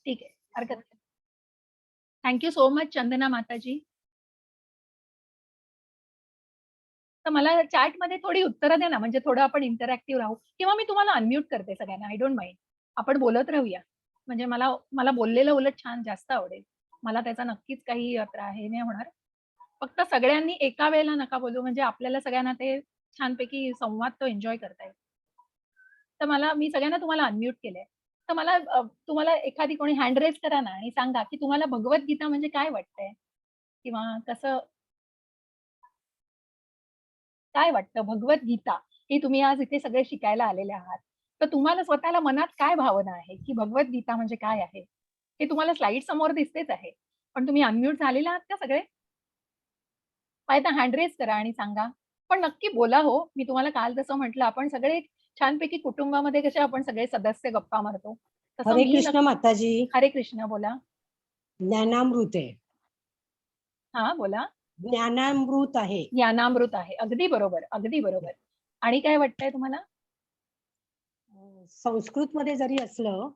ठीक आहे. हरकत नाही. थँक यू सो मच चंदना माताजी. तर मला चॅटमध्ये थोडी उत्तरं द्या ना, म्हणजे थोडं आपण इंटरॅक्टिव्ह राहू किंवा मी तुम्हाला अनम्यूट करते सगळ्यांना. I don't mind. आपण बोलत राहूया. म्हणजे मला मला बोललेलं उलट छान जास्त आवडेल. मला त्याचा नक्कीच काही हे नाही होणार. फक्त सगळ्यांनी एका वेळेला नका बोलू, म्हणजे आपल्याला सगळ्यांना ते छानपैकी संवाद तो एन्जॉय करता येईल. तर मी सगळ्यांना तुम्हाला अनम्यूट केलंय. तर तुम्हाला एखादी कोणी हँड रेज करा ना आणि सांगा, की तुम्हाला भगवद्गीता म्हणजे काय वाटतंय? किंवा कसं काय वाटतं भगवद्गीता, ही तुम्ही आज इथे सगळे शिकायला आलेले आहात. तर तुम्हाला स्वतःला मनात काय भावना आहे, की भगवद्गीता म्हणजे काय आहे? हे तुम्हाला स्लाईड समोर दिसतेच आहे. पण तुम्ही अनम्यूट झालेले आहात का सगळे? पाहिजे हँड रेज करा आणि सांगा. पण नक्की बोला हो. मी तुम्हाला काल जसं म्हटलं, आपण सगळे छानपैकी कुटुंबामध्ये कसे आपण सगळे सदस्य गप्पा मारतो. तसं हरे मी कृष्ण माताजी. हरे कृष्ण बोला. ज्ञानामृत आहे. हां, बोला. ज्ञानामृत आहे. ज्ञानामृत आहे. अगदी बरोबर, अगदी बरोबर. आणि काय वाटतंय तुम्हाला? संस्कृतमध्ये जरी असलं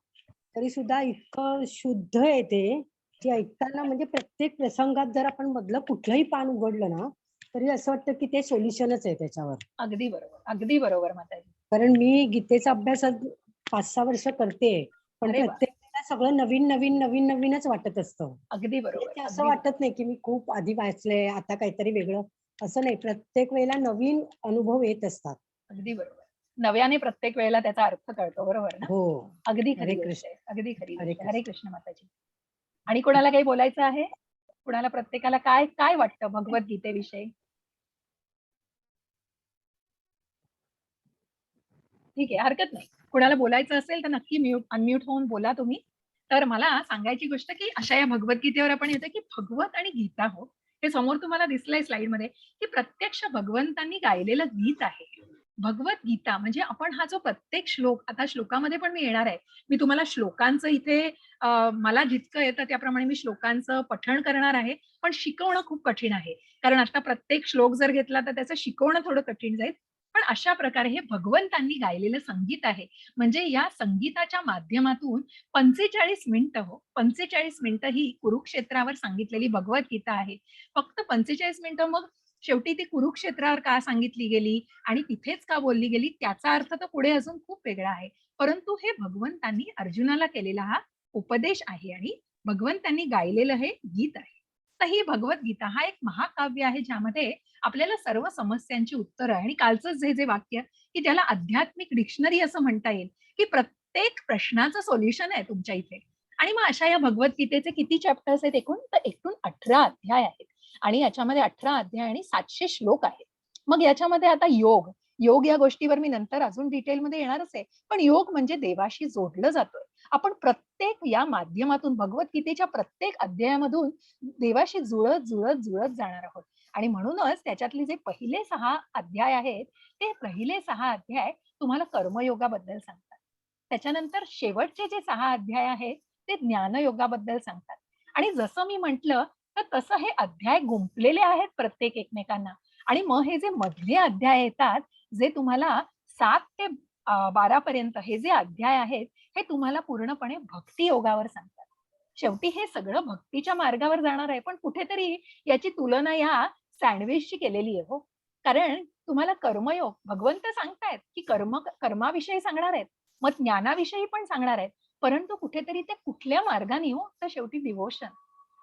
तरी सुद्धा इतकं शुद्ध आहे ते, की ऐकताना म्हणजे प्रत्येक प्रसंगात जर आपण मधलं कुठलंही पान उघडलं ना, तरी असं वाटतं की ते सोल्युशनच आहे त्याच्यावर. अगदी बरोबर, अगदी बरोबर माताजी. कारण मी गीतेचा अभ्यास आज 5-6 वर्ष करतेय. पण अरे वाह! प्रत्येक वेळेला सगळं नवीनच वाटत असतं. अगदी म्हणजे बरोबर, ते असं अगदी बरोबर, वाटत नाही, की मी खूप आधी वाचलंय, आता काहीतरी वेगळं. असं नाही. प्रत्येक वेळेला नवीन अनुभव येत असतात. अगदी बरोबर. नव्याने प्रत्येक वेळेला त्याचा अर्थ कळतो, बरोबर ना? हो. अगदी हरे खरी गोष्ट कृष्ण. आहे, अगदी खरी हरे गोष्ट आहे. हरे कृष्ण. कृष्ण माताजी. आणि कोणाला काही बोलायचं आहे? कुणाला प्रत्येकाला काय काय वाटतं भगवद्गीतेविषयी? ठीक आहे, हरकत नाही. कुणाला बोलायचं असेल तर नक्की अनम्यूट होऊन बोला तुम्ही. तर मला सांगायची गोष्ट, की अशा या भगवद्गीतेवर आपण येतो, की भगवत आणि गीता हो, हे समोर तुम्हाला दिसलंय स्लाईडमध्ये, की प्रत्यक्ष भगवंतांनी गायलेलं गीत आहे. भगवद्गीता म्हणजे आपण हा जो प्रत्येक श्लोक, आता श्लोकामध्ये पण मी येणार आहे. मी तुम्हाला श्लोकांचं इथे मला जितकं येतं त्याप्रमाणे मी श्लोकांचं पठण करणार आहे. पण शिकवणं खूप कठीण आहे. कारण आता प्रत्येक श्लोक जर घेतला तर त्याचं शिकवणं थोडं कठीण जाईल. पण अशा प्रकारे हे भगवंतांनी गायलेलं संगीत आहे. म्हणजे या संगीताच्या माध्यमातून 45 मिनिटं हो, 45 मिनिटं ही कुरुक्षेत्रावर सांगितलेली भगवद्गीता आहे. फक्त 45 मिनिटं मग शेवटी ती कुरुक्षेत्रावर का सांगितली गेली आणि तिथेच का बोलली गेली त्याचा अर्थ तर पुढे अजून खूप वेगळा आहे. परंतु हे भगवंतांनी अर्जुनाला केलेला हा उपदेश आहे आणि भगवंतांनी गायलेलं हे गीत आहे. तर ही भगवद्गीता हा एक महाकाव्य आहे ज्यामध्ये आपल्याला सर्व समस्यांची उत्तरं आहे आणि कालचंच जे वाक्य, की ज्याला आध्यात्मिक डिक्शनरी असं म्हणता येईल, की प्रत्येक प्रश्नाचं सोल्युशन आहे तुमच्या इथे. आणि मग अशा या भगवद्गीतेचे किती चॅप्टर्स आहेत एकूण? तर एकूण 18 अध्याय आहेत. आणि याच्यामध्ये 18 अध्याय आणि 700 श्लोक आहेत. मग याच्यामध्ये आता योग या गोष्टीवर मी नंतर अजून डिटेलमध्ये येणारच आहे. पण योग म्हणजे देवाशी जोडलं जातोय. आपण प्रत्येक या माध्यमातून भगवद्गीतेच्या प्रत्येक अध्यायामधून देवाशी जुळत जाणार आहोत. आणि म्हणूनच त्याच्यातले जे पहिले 6 अध्याय आहेत, ते पहिले 6 अध्याय तुम्हाला कर्मयोगाबद्दल सांगतात. त्याच्यानंतर शेवटचे जे 6 अध्याय आहेत, ते ज्ञानयोगाबद्दल सांगतात. आणि जसं मी म्हटलं, तर तसं हे अध्याय गुंफलेले आहेत प्रत्येक एकमेकांना. आणि मग हे जे मधले अध्याय येतात, जे तुम्हाला 7 ते 12 पर्यंत हे जे अध्याय आहेत, हे तुम्हाला पूर्णपणे भक्ती योगावर सांगतात. शेवटी हे सगळं भक्तीच्या मार्गावर जाणार आहे, पण कुठेतरी याची तुलना या सँडविचची केलेली आहे हो. कारण तुम्हाला कर्मयोग भगवंत सांगतायत, की कर्माविषयी सांगणार आहेत. मग ज्ञानाविषयी पण सांगणार आहेत. परंतु कुठेतरी ते कुठल्या मार्गाने हो, तर शेवटी डिव्होशन,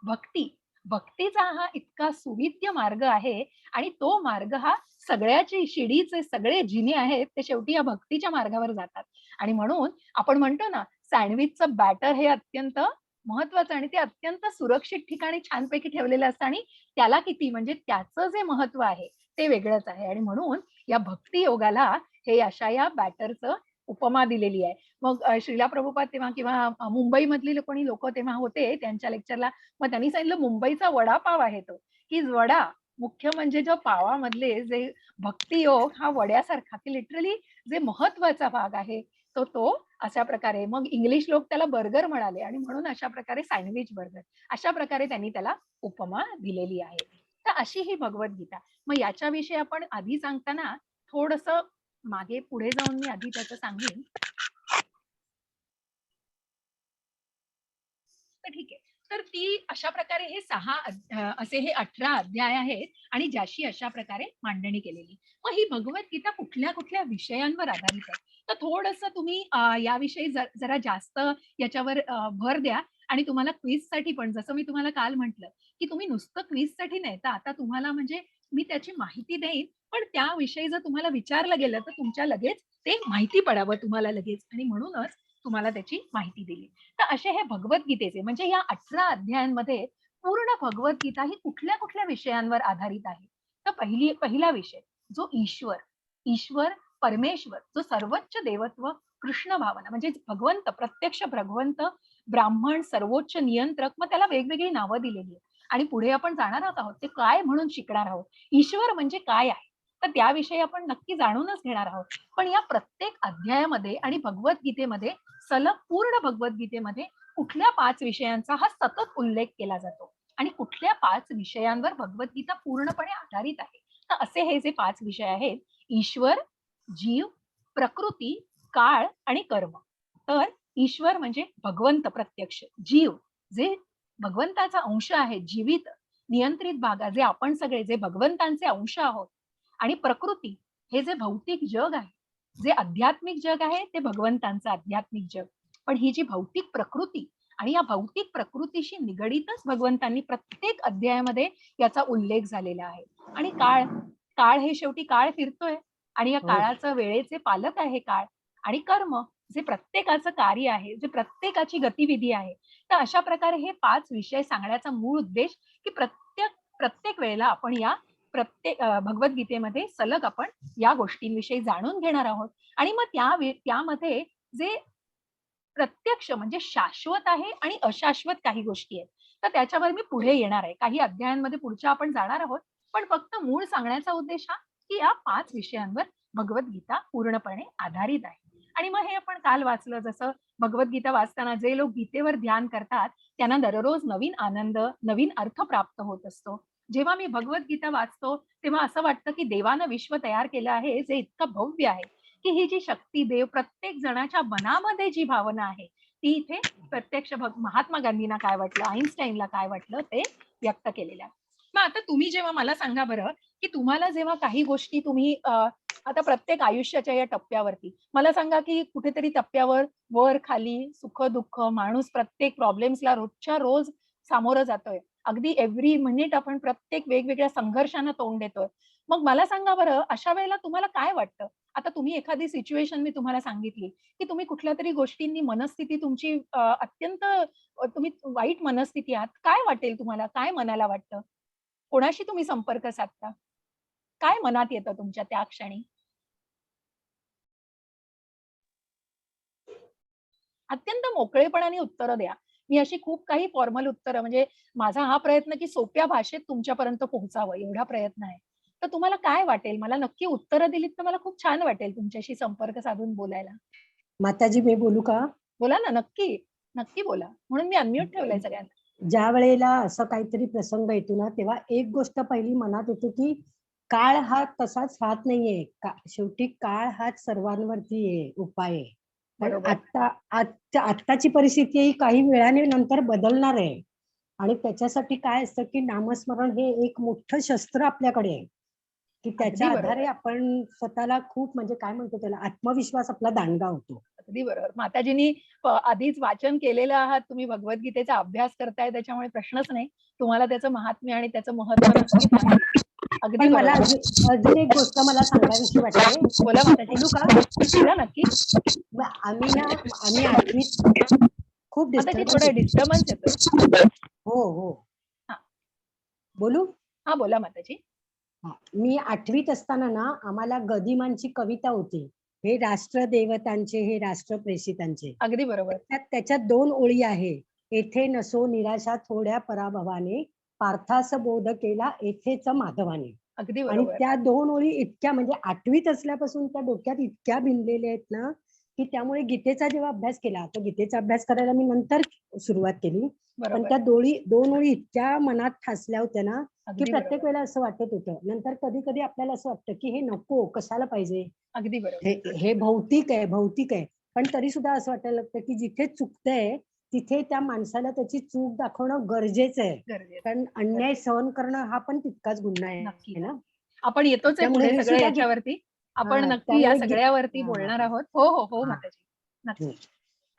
भक्ती. भक्तीचा हा इतका सुविद्य मार्ग आहे आणि तो मार्ग हा सगळ्याची शिडीचे सगळे जिने आहेत, ते शेवटी या भक्तीच्या मार्गावर जातात. आणि म्हणून आपण म्हणतो ना, सँडविचचं बॅटर हे अत्यंत महत्वाचं आणि ते अत्यंत सुरक्षित ठिकाणी छानपैकी ठेवलेलं असतं आणि त्याला किती म्हणजे त्याचं जे महत्व आहे ते वेगळंच आहे आणि म्हणून या भक्ती योगाला हे अशा या बॅटरचं उपमा दिलेली आहे. मग श्रीला प्रभुपाद तेव्हा किंवा मुंबईमधली कोणी लोकं तेव्हा होते त्यांच्या लेक्चरला. मग त्यांनी सांगितलं मुंबईचा वडापाव आहे तो, की वडा मुख्य म्हणजे जो पावामधले जे भक्ती योग हा वड्यासारखा, की लिटरली जे महत्वाचा भाग आहे तो अशा प्रकारे मग इंग्लिश लोक त्याला बर्गर म्हणाले आणि म्हणून अशा प्रकारे सँडविच बर्गर अशा प्रकारे त्यांनी त्याला उपमा दिलेली आहे. तर अशी ही भगवद्गीता. मग याच्याविषयी आपण आधी सांगताना थोडंसं मागे पुढे जाऊन मी आधी त्याचं सांगेन. तर ठीक आहे. तर ती अशा प्रकारे हे असे हे 18 अध्याय आहेत आणि ज्याशी अशा प्रकारे मांडणी केलेली. मग ही भगवद्गीता कुठल्या-कुठल्या विषयांवर आधारित आहे? तर थोडंसं तुम्ही याविषयी जरा जास्त याच्यावर भर द्या आणि तुम्हाला क्विझसाठी पण जसं मी तुम्हाला काल म्हटलं, की तुम्ही नुसतं क्विझसाठी नाही, तर आता तुम्हाला म्हणजे मी त्याची माहिती देईन, पण त्याविषयी जर तुम्हाला विचारलं गेलं, तर तुमच्या लगेच ते माहिती पडावं तुम्हाला लगेच आणि म्हणूनच तुम्हाला त्याची माहिती दिली. तर असे हे भगवद्गीतेचे म्हणजे या 18 अध्यायांमध्ये पूर्ण भगवद्गीता ही कुठल्या-कुठल्या विषयांवर आधारित आहे? तर पहिला विषय जो ईश्वर, परमेश्वर, जो सर्वोच्च देवत्व, कृष्ण भावना म्हणजे भगवंत, प्रत्यक्ष भगवंत, ब्राह्मण, सर्वोच्च नियंत्रक, मग त्याला वेगवेगळी नावं दिलेली आहेत. आणि पुढे आपण जाणार आहोत ते काय म्हणून शिकणार आहोत. ईश्वर म्हणजे काय आहे? तर त्याविषयी आपण नक्की जाणूनच घेणार आहोत. पण या प्रत्येक अध्यायामध्ये आणि भगवद्गीतेमध्ये सलग पूर्ण भगवद्गीतेमध्ये कुठल्या 5 विषयांचा हा सतत उल्लेख केला जातो आणि कुठल्या 5 विषयांवर भगवद्गीता पूर्णपणे आधारित आहे. तर असे हे जे 5 विषय आहेत, ईश्वर, जीव, प्रकृती, काळ आणि कर्म. तर ईश्वर म्हणजे भगवंत प्रत्यक्ष, जीव जे भगवंताचा अंश आहे, जीवित, नियंत्रित भाग जे आपण सगळे जे भगवंतांचे अंश आहोत आणि प्रकृती हे जे भौतिक जग आहे, जे आध्यात्मिक जग आहे ते भगवंतांचं आध्यात्मिक जग. पण ही जी भौतिक प्रकृती आणि या भौतिक प्रकृतीशी निगडीतच भगवंतांनी प्रत्येक अध्यायामध्ये याचा उल्लेख झालेला आहे. आणि काळ हे शेवटी काळ फिरतोय आणि या हो. काळाचं वेळेचे पालक आहे काळ आणि कर्म जे प्रत्येकाचं कार्य आहे, जे प्रत्येकाची गतिविधी आहे. तर अशा प्रकारे हे 5 विषय सांगण्याचा मूळ उद्देश, की प्रत्येक वेळेला आपण या भगवद्गीतेमध्ये सलग आपण या गोष्टींविषयी जाणून घेणार आहोत आणि मग त्यामध्ये जे प्रत्यक्ष म्हणजे शाश्वत आहे आणि अशाश्वत काही गोष्टी आहेत. तर त्याच्यावर मी पुढे येणार आहे. काही अध्यायांमध्ये पुढच्या आपण जाणार आहोत. पण फक्त मूळ सांगण्याचा उद्देश हा, की या 5 विषयांवर भगवद्गीता पूर्णपणे आधारित आहे. आणि मग हे आपण काल वाचलं जसं भगवद्गीता वाचताना जे लोक गीतेवर ध्यान करतात, त्यांना दररोज नवीन आनंद, नवीन अर्थ प्राप्त होत असतो. जेव्हा मी भगवद्गीता वाचतो, तेव्हा असं वाटतं, की देवानं विश्व तयार केलं आहे, जे इतकं भव्य आहे, की ही जी शक्ती देव प्रत्येक जणाच्या मनामध्ये जी भावना आहे, ती इथे प्रत्यक्ष महात्मा गांधींना काय वाटलं, आइन्स्टाईनला काय वाटलं ते व्यक्त केलेलं आहे. मग आता तुम्ही जेव्हा मला सांगा बरं, की तुम्हाला जेव्हा काही गोष्टी तुम्ही आता प्रत्येक आयुष्याच्या या टप्प्यावरती मला सांगा, की कुठेतरी टप्प्यावर वर-खाली, सुख-दुःख माणूस प्रत्येक प्रॉब्लेम्सला रोजच्या रोज सामोरं जातोय. अगदी एव्हरी मिनिट आपण प्रत्येक वेगवेगळ्या संघर्षांना तोंड देतोय. मग मला सांगा बरं, अशा वेळेला तुम्हाला काय वाटतं? आता तुम्ही एखादी सिच्युएशन मी तुम्हाला सांगितली, की तुम्ही कुठल्यातरी गोष्टींनी मनस्थिती तुमची अत्यंत तुम्ही वाईट मनस्थिती आहात. काय वाटेल तुम्हाला? काय मनाला वाटतं? कोणाशी तुम्ही संपर्क साधता? काय मनात येतं तुमच्या त्या क्षणी? अत्यंत मोकळेपणाने उत्तरं द्या. मी अशी खूप काही फॉर्मल उत्तरं म्हणजे माझा हा प्रयत्न की सोप्या भाषेत तुमच्यापर्यंत पोहोचावं एवढा प्रयत्न आहे. तर तुम्हाला काय वाटेल? मला नक्की उत्तरं दिलीत तर मला खूप छान वाटेल तुमच्याशी संपर्क साधून बोलायला. माताजी मी बोलू का? बोला ना, नक्की. नक्की बोला. म्हणून मी अनम्यूट ठेवलंय सगळ्यांना. ज्या वेळेला असं काहीतरी प्रसंग येतो ना, तेव्हा एक गोष्ट पहिली मनात येते, की काळ हा तसाच राहत नाहीये. शेवटी काळ हाच सर्वांवरती आहे, उपाय आहे. पण बरोबर. आत्ताची परिस्थिती ही काही वेळाने नंतर बदलणार आहे. आणि त्याच्यासाठी काय असतं, की नामस्मरण हे एक मोठं शस्त्र आपल्याकडे आहे, की त्याच्या अगदी आधारे बरोबर. आपण स्वतःला खूप म्हणजे काय म्हणतो त्याला आत्मविश्वास आपला दांडगा होतो. अगदी बरोबर. माताजींनी आधीच वाचन केलेलं आहात. तुम्ही भगवद्गीतेचा अभ्यास करताय त्याच्यामुळे प्रश्नच नाही. तुम्हाला त्याचं महात्म्य आणि त्याचं महत्त्व नक्कीच माहिती आहे. अगदी पण मला बरोबर. अजून एक गोष्ट मला सांगावीशी वाटते. बोला माताजी. बोलू का? बोला नक्की. आम्ही 8वीत खूप माताजी डिस्टर्बन्स थोडा येतो. डिस्टर्बन्स येतोय. हो, हो. हां, बोलू? हां बोला माताजी. हां. मी 8वीत असताना ना, आम्हाला गदिमांची कविता होती. हे राष्ट्रदेवतांचे, हे राष्ट्रप्रेषितांचे. अगदी बरोबर. त्याच्यात 2 ओळी आहे. "येथे नसो निराशा थोड्या पराभवाने, पार्थास बोध केला येथेच माधवाने." अगदी आणि बरोबर. त्या 2 ओळी इतक्या म्हणजे 8वीत असल्यापासून त्या डोक्यात इतक्या भिनलेल्या आहेत ना, की त्यामुळे गीतेचा जेव्हा अभ्यास केला, तर गीतेचा अभ्यास करायला मी नंतर सुरुवात केली. पण बरोबर. त्या 2 ओळी इतक्या मनात ठासल्या होत्या ना, की अगदी प्रत्येक बरोबर. वेळेला असं वाटत होतं. नंतर कधी-कधी आपल्याला असं वाटतं, की हे नको, कशाला पाहिजे? अगदी बरोबर. हे हे भौतिक आहे, भौतिक आहे. पण तरी सुद्धा असं वाटायला लागतं, की जिथे चुकतंय, तिथे त्या माणसाला त्याची चूक दाखवणं गरजेचं आहे. गरजेचं कारण अन्याय सहन करणं हा पण तितकाच गुन्हा नक्की आहे ना. आपण येतोच आहे त्यामुळे पुढे हे सगळं सुद्धा याच्यावरती. आपण नक्की या त्यामुळे सगळ्यावरती हां, बोलणार आहोत. हो, हो, हो हां. माताजी. हं. नक्की.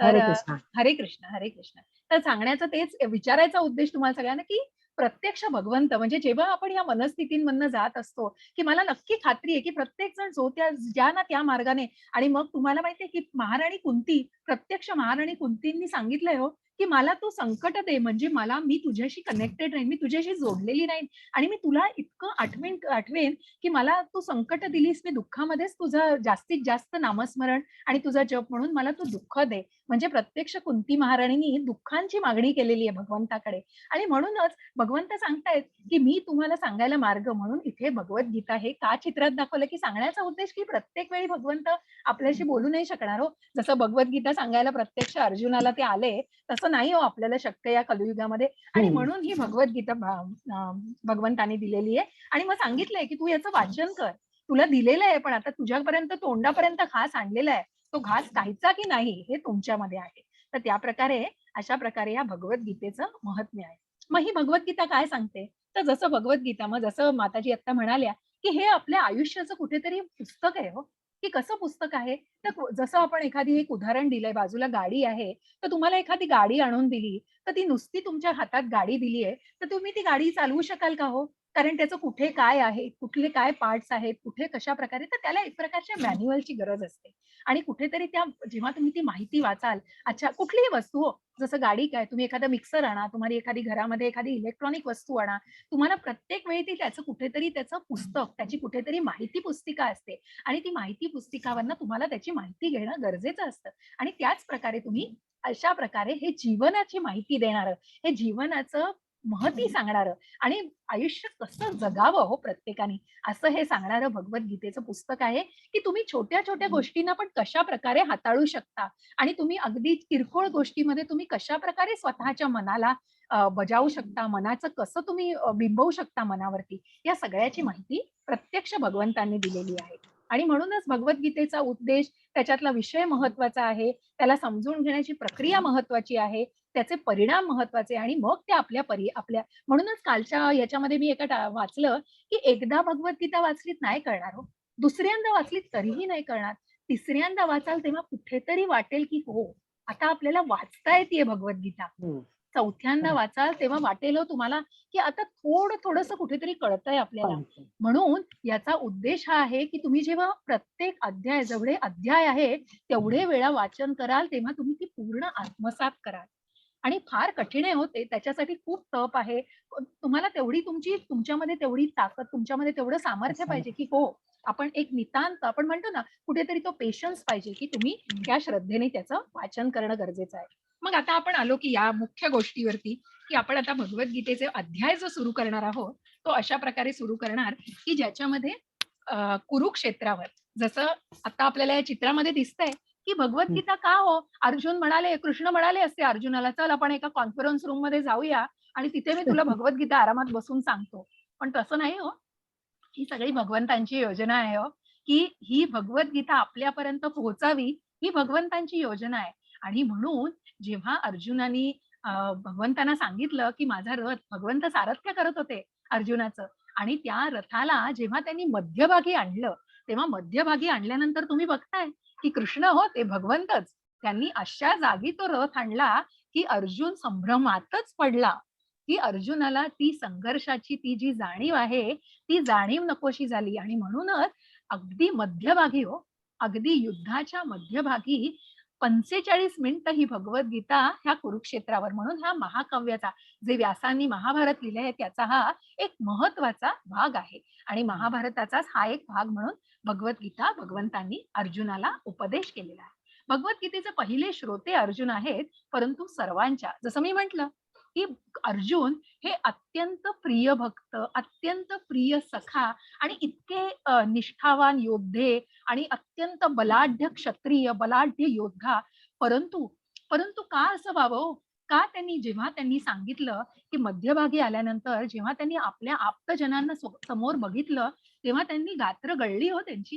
तर हरे कृष्ण. हरे कृष्ण, हरे कृष्ण. तर सांगण्याचा तेच विचारायचा उद्देश तुम्हाला सगळ्यांना, की प्रत्यक्ष भगवंत म्हणजे जेव्हा आपण या मनस्थितींमधनं जात असतो, की मला नक्की खात्री आहे, की प्रत्येक जण जो त्या ज्या ना त्या मार्गाने आणि मग तुम्हाला माहिती आहे, की महाराणी कुंती, प्रत्यक्ष महाराणी कुंतींनी सांगितलंय हो, की मला तू संकट दे म्हणजे मी तुझ्याशी कनेक्टेड राहीन, मी तुझ्याशी जोडलेली राहीन आणि मी तुला इतकं आठवेन, की मला तू संकट दिलीस, मी दुःखामध्येच तुझं जास्तीत जास्त नामस्मरण आणि तुझा जप म्हणून मला तू दुःख दे. म्हणजे प्रत्यक्ष कुंती महाराणींनी दुःखांची मागणी केलेली आहे भगवंताकडे आणि म्हणूनच भगवंत सांगतायत, की मी तुम्हाला सांगायला मार्ग म्हणून इथे भगवद्गीता हे का चित्रात दाखवलं, की सांगण्याचा उद्देश, की प्रत्येक वेळी भगवंत आपल्याशी बोलू नाही शकणार हो. जसं भगवद्गीता सांगायला प्रत्यक्ष अर्जुनाला ते आले, तसं नाही हो आपल्याला शक्य या कलियुगामध्ये आणि हं. म्हणून ही भगवद्गीता भगवंतांनी दिलेली आहे आणि मग सांगितलंय, की तू याचं वाचन कर. तुला दिलेलं आहे, पण आता तुझ्यापर्यंत तोंडापर्यंत घास आणलेला आहे. तो घास खायचा की नाही हे तुमच्यामध्ये आहे. तर त्याप्रकारे अशा प्रकारे या भगवद्गीतेचं महात्म्य आहे. मग ही भगवद्गीता काय सांगते? तर जसं भगवद्गीता मग जसं माताजी आत्ता म्हणाल्या, की हे आपल्या आयुष्याचं कुठेतरी पुस्तक आहे हो, की कसं पुस्तक आहे? तर जसं आपण एखादी एक उदाहरण दिलंय, बाजूला गाडी आहे, तर तुम्हाला एखादी गाडी आणून दिली, तर ती नुसती तुमच्या हातात गाडी दिली आहे, तर तुम्ही ती गाडी चालवू शकाल का हो? कारण त्याचं कुठे काय आहे, कुठले काय पार्ट्स आहेत, कुठे कशाप्रकारे तर त्याला एक प्रकारच्या मॅन्युअलची गरज असते. आणि कुठेतरी जेव्हा तुम्ही ती माहिती वाचाल, अच्छा कुठलीही वस्तू हो, जसं गाडी काय, तुम्ही एखादा मिक्सर आणा, तुम्हाला एखादी घरामध्ये एखादी इलेक्ट्रॉनिक वस्तू आणा, तुम्हाला प्रत्येक वेळी त्याचं कुठेतरी त्याचं पुस्तक, त्याची कुठेतरी माहिती पुस्तिका असते आणि ती माहिती पुस्तिकावरनं तुम्हाला त्याची माहिती घेणं गरजेचं असतं आणि त्याच प्रकारे तुम्ही अशा प्रकारे हे जीवनाची माहिती देणारं, हे जीवनाचं महती सांगणारं आणि आयुष्य कसं जगावं हो प्रत्येकाने, असं हे सांगणारं भगवद्गीतेचं पुस्तक आहे, की तुम्ही छोट्या-छोट्या गोष्टींना पण कशाप्रकारे हाताळू शकता आणि तुम्ही अगदी किरकोळ गोष्टीमध्ये तुम्ही कशाप्रकारे स्वतःच्या मनाला बजावू शकता, मनाचं कसं तुम्ही बिंबवू शकता मनावरती, या सगळ्याची माहिती प्रत्यक्ष भगवंतांनी दिलेली आहे. आणि म्हणूनच भगवद्गीतेचा उद्देश, त्याच्यातला विषय महत्वाचा आहे, त्याला समजून घेण्याची प्रक्रिया महत्वाची आहे, त्याचे परिणाम महत्वाचे आणि मग ते आपल्या म्हणूनच कालच्या याच्यामध्ये मी वाचलं, की एकदा भगवद्गीता वाचलीत नाही कळणार हो. दुसऱ्यांदा वाचलीत तरीही नाही कळणार. तिसऱ्यांदा वाचाल तेव्हा कुठेतरी वाटेल, की हो, आता आपल्याला वाचता येतेय भगवद्गीता. हं. चौथ्यांदा खरं. वाचाल तेव्हा वाटेल हो तुम्हाला, की आता थोडंसं कुठेतरी कळतंय आपल्याला. कळतं. म्हणून याचा उद्देश हा आहे, की तुम्ही जेव्हा प्रत्येक अध्याय जेवढे अध्याय आहे, तेवढे वेळा वाचन कराल, तेव्हा तुम्ही ती पूर्ण आत्मसात कराल. आणि फार कठीण आहे हो ते. त्याच्यासाठी खूप तप आहे. तुम्हाला तुमच्यामध्ये तेवढी ताकद, तुमच्यामध्ये तेवढं सामर्थ्य असायला पाहिजे, की हो, आपण एक नितांत आपण म्हणतो ना, कुठेतरी तो पेशन्स पाहिजे, की तुम्ही त्या श्रद्धेने त्याचं वाचन करणं गरजेचं आहे. मग आता आपण आलो, की या मुख्य गोष्टीवरती, की आपण आता भगवद्गीतेचे अध्याय जो सुरू करणार आहोत, तो अशा प्रकारे सुरू करणार, की ज्याच्यामध्ये कुरुक्षेत्रावर जसं आता आपल्याला या चित्रामध्ये दिसतंय, की हं. भगवद्गीता का हो? कृष्ण म्हणाले असते अर्जुनाला, "चल आपण एका कॉन्फरन्स रूममध्ये जाऊया आणि तिथे मी तुला भगवद्गीता आरामात बसून सांगतो." पण तसं नाही हो. ही सगळी भगवंतांची योजना आहे हो, की ही भगवद्गीता आपल्यापर्यंत पोहोचावी, ही भगवंतांची योजना आहे. आणि म्हणून जेव्हा अर्जुनानी भगवंतांना सांगितलं, की माझा रथ भगवंत सारथ्य करत होते अर्जुनाचं आणि त्या रथाला जेव्हा त्यांनी मध्यभागी आणलं, तेव्हा मध्यभागी आणल्यानंतर तुम्ही बघताय, की कृष्ण हो ते भगवंतच. त्यांनी अशा जागी तो रथ आणला, की अर्जुन संभ्रमातच पडला, की अर्जुनाला ती संघर्षाची ती जी जाणीव आहे, ती जाणीव नकोशी झाली आणि म्हणूनच अगदी मध्यभागी हो, अगदी युद्धाच्या मध्यभागी 45 मिनिटं ही भगवद्गीता ह्या कुरुक्षेत्रावर म्हणून ह्या महाकाव्याचा जे व्यासांनी महाभारत लिहिले आहे त्याचा हा एक महत्वाचा भाग आहे आणि महाभारताचाच हा एक भाग म्हणून भगवद्गीता भगवंतांनी अर्जुनाला उपदेश केलेला आहे. भगवद्गीतेचे पहिले श्रोते अर्जुन आहेत, परंतु सर्वांच्या जसं मी म्हटलं, की अर्जुन हे अत्यंत प्रिय भक्त, अत्यंत प्रिय सखा आणि इतके निष्ठावान योद्धे आणि अत्यंत बलाढ्य क्षत्रिय, बलाढ्य योद्धा. परंतु परंतु का असं व्हावं हो? का जेव्हा त्यांनी सांगितलं, की मध्यभागी आल्यानंतर जेव्हा त्यांनी आपल्या आप्तजनांना समोर बघितलं, तेव्हा त्यांनी गात्र गळली हो त्यांची.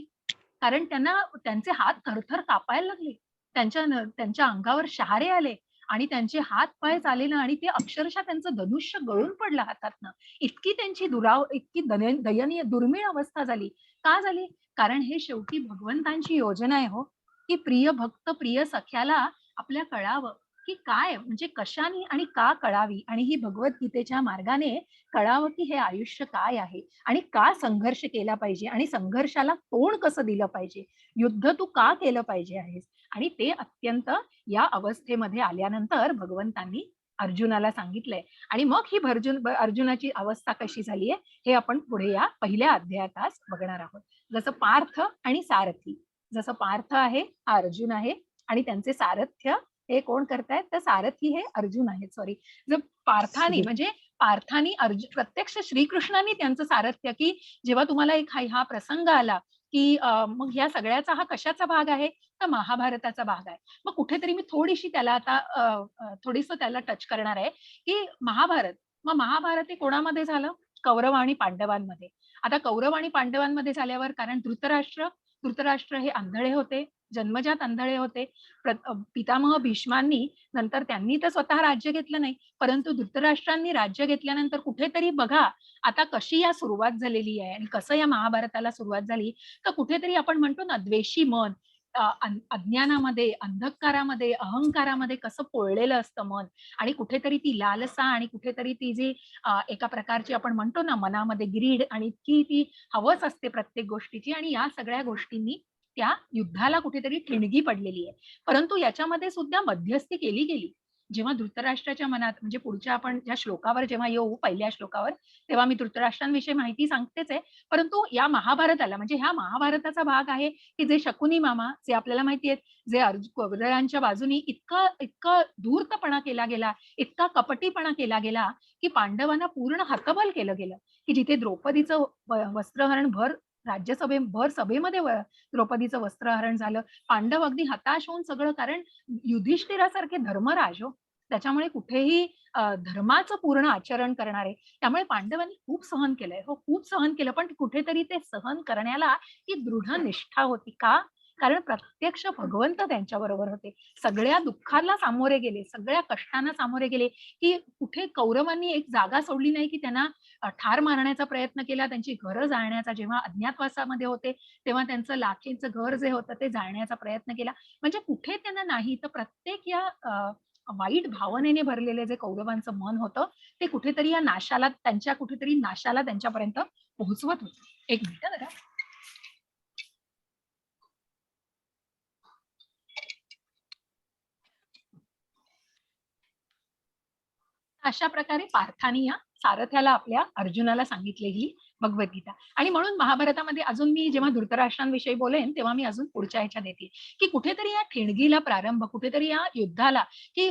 कारण त्यांना त्यांचे हात थरथर कापायला लागले. त्यांच्या अंगावर शहारे आले आणि त्यांचे हात पाय चालेना आणि ते अक्षरशः त्यांचं धनुष्य गळून पडलं हातातनं. इतकी त्यांची इतकी दयनीय दुर्मिळ अवस्था झाली. का झाली? कारण हे शेवटी भगवंतांची योजना आहे हो, की प्रिय भक्त प्रिय सख्याला आपल्या कळावं, की काय म्हणजे कशाने आणि का कळावी आणि ही भगवद्गीतेच्या मार्गाने कळावं, की हे आयुष्य काय आहे आणि का संघर्ष केला पाहिजे आणि संघर्षाला तोंड कसं दिलं पाहिजे. युद्ध तू का केलं पाहिजे आहेस आणि ते अत्यंत या अवस्थेमध्ये आल्यानंतर भगवंतांनी अर्जुनाला सांगितलंय आणि मग ही अर्जुनाची अवस्था कशी झालीये हे आपण पुढे या पहिल्या अध्यायात आज बघणार आहोत. जसं पार्थ आणि सारथी, जसं पार्थ आहे हा अर्जुन आहे आणि त्यांचे सारथ्य हे कोण करतायत तर सारथी हे अर्जुन आहेत. सॉरी, जर पार्थाने म्हणजे पार्थाने प्रत्यक्ष श्रीकृष्णाने त्यांचं सारथ्य, की जेव्हा तुम्हाला एक हा प्रसंग आला की मग या सगळ्याचा हा कशाचा भाग आहे तर महाभारताचा भाग आहे. मग कुठेतरी मी थोडीशी त्याला आता थोडीसं त्याला टच करणार आहे की महाभारत, मग महाभारत हे कोणामध्ये झालं? कौरव आणि पांडवांमध्ये. आता कौरव आणि पांडवांमध्ये झाल्यावर कारण धृतराष्ट्र हे आंधळे होते, जन्मजात आंधळे होते. पितामह भीष्मांनी नंतर त्यांनी तर स्वतः राज्य घेतलं नाही, परंतु धृतराष्ट्रांनी राज्य घेतल्यानंतर कुठेतरी बघा आता कशी या सुरुवात झालेली आहे आणि कसं या महाभारताला सुरुवात झाली, तर कुठेतरी आपण म्हणतो ना द्वेषी मन, अज्ञानामध्ये, अंधकारामध्ये, अहंकारामध्ये कसं पोळलेलं असतं मन आणि कुठेतरी ती लालसा आणि कुठेतरी ती जी एका प्रकारची आपण म्हणतो ना मनामध्ये ग्रीड आणि इतकी ती हवस असते प्रत्येक गोष्टीची आणि या सगळ्या गोष्टींनी त्या युद्धाला कुठेतरी ठिणगी पडलेली आहे. परंतु याच्यामध्ये सुद्धा मध्यस्थी केली गेली. जेव्हा धृतराष्ट्राच्या मनात म्हणजे पुढच्या आपण ज्या श्लोकावर जेव्हा येऊ पहिल्या श्लोकावर, तेव्हा मी धृतराष्ट्रांविषयी माहिती सांगतेच आहे. परंतु या महाभारताला म्हणजे ह्या महाभारताचा भाग आहे, की जे शकुनी मामा जे आपल्याला माहिती आहेत, जे कौरवांच्या बाजूनी इतका इतका धूर्तपणा केला गेला, इतका कपटीपणा केला गेला, की पांडवांना पूर्ण हतबल केलं गेलं, की जिथे द्रौपदीचं वस्त्रहरण भर सभेमध्ये द्रौपदीचं वस्त्रहरण झालं. पांडव अगदी हताश होऊन सगळं कारण युधिष्ठिरासारखे धर्मराज हो, त्याच्यामुळे कुठेही धर्माचं पूर्ण आचरण करणारे. त्यामुळे पांडवांनी खूप सहन केलंय. हो, खूप सहन केलं. पण कुठेतरी ते सहन करण्याला ही दृढ निष्ठा होती. का? कारण प्रत्यक्ष भगवंत त्यांच्याबरोबर होते. सगळ्या दुःखाला सामोरे गेले, सगळ्या कष्टांना सामोरे गेले, की कुठे कौरवांनी एक जागा सोडली नाही, की त्यांना ठार मारण्याचा प्रयत्न केला, त्यांची घरं जाळण्याचा. जेव्हा अज्ञातवासामध्ये होते, तेव्हा त्यांचं लाखेचं घर जे होतं ते जाळण्याचा प्रयत्न केला. म्हणजे कुठे त्यांना नाही तर प्रत्येक या वाईट भावनेने भरलेले जे कौरवांचं मन होतं, ते कुठेतरी या नाशाला त्यांच्या कुठेतरी नाशाला त्यांच्यापर्यंत पोहोचवत होतं. एक मिनिट जरा. अशा प्रकारे पार्थाने या सारथ्याला आपल्या अर्जुनाला सांगितलेली भगवद्गीता आणि म्हणून महाभारतामध्ये अजून मी जेव्हा धृतराष्ट्रांविषयी बोलेन तेव्हा मी अजून पुढच्या ह्याच्यात येते की कुठेतरी या ठिणगीला प्रारंभ कुठेतरी या युद्धाला की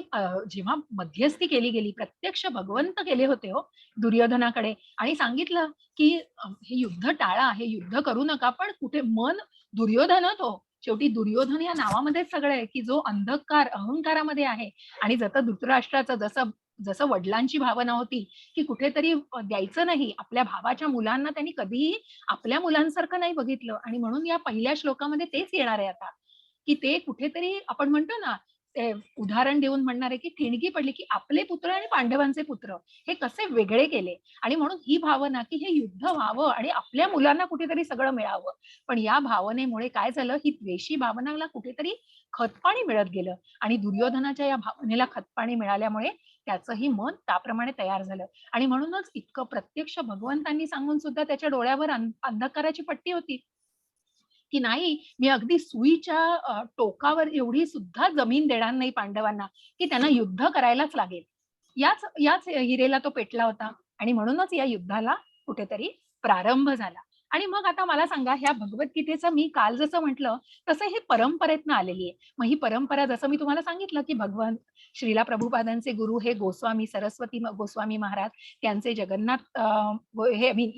जेव्हा मध्यस्थी केली गेली प्रत्यक्ष भगवंत गेले होते हो दुर्योधनाकडे आणि सांगितलं की हे युद्ध टाळा, हे युद्ध करू नका, पण कुठे मन दुर्योधनच हो, शेवटी दुर्योधन या नावामध्येच सगळं आहे की जो अंधकार अहंकारामध्ये आहे आणि जसं धृतराष्ट्राचं जसं जसं वडिलांची भावना होती की कुठेतरी द्यायचं नाही आपल्या भावाच्या मुलांना, त्यांनी कधीही आपल्या मुलांसारखं नाही बघितलं आणि म्हणून या पहिल्या श्लोकामध्ये तेच येणार आहे आता की ते कुठेतरी आपण म्हणतो ना ते उदाहरण देऊन म्हणणार आहे की ठिणगी पडली की आपले पुत्र आणि पांडवांचे पुत्र हे कसे वेगळे केले आणि म्हणून ही भावना की हे युद्ध व्हावं आणि आपल्या मुलांना कुठेतरी सगळं मिळावं. पण या भावनेमुळे काय झालं, ही द्वेषी भावनाला कुठेतरी खतपाणी मिळत गेलं आणि दुर्योधनाच्या या भावनेला खतपाणी मिळाल्यामुळे त्याचंही मन त्याप्रमाणे तयार झालं आणि म्हणूनच इतकं प्रत्यक्ष भगवंतांनी सांगून सुद्धा त्याच्या डोळ्यावर अंधकाराची पट्टी होती की नाही, मी अगदी सुईच्या टोकावर एवढी सुद्धा जमीन देणार नाही पांडवांना की त्यांना युद्ध करायलाच लागेल. याच याच हिरेला तो पेटला होता आणि म्हणूनच या युद्धाला कुठेतरी प्रारंभ झाला. आणि मग आता मला सांगा ह्या भगवद्गीतेचं मी काल जसं म्हटलं तसं हे परंपरेतनं आलेली आहे. मग ही परंपरा जसं मी तुम्हाला सांगितलं की भगवान श्रीला प्रभुपादांचे गुरु हे गोस्वामी सरस्वती गोस्वामी महाराज, त्यांचे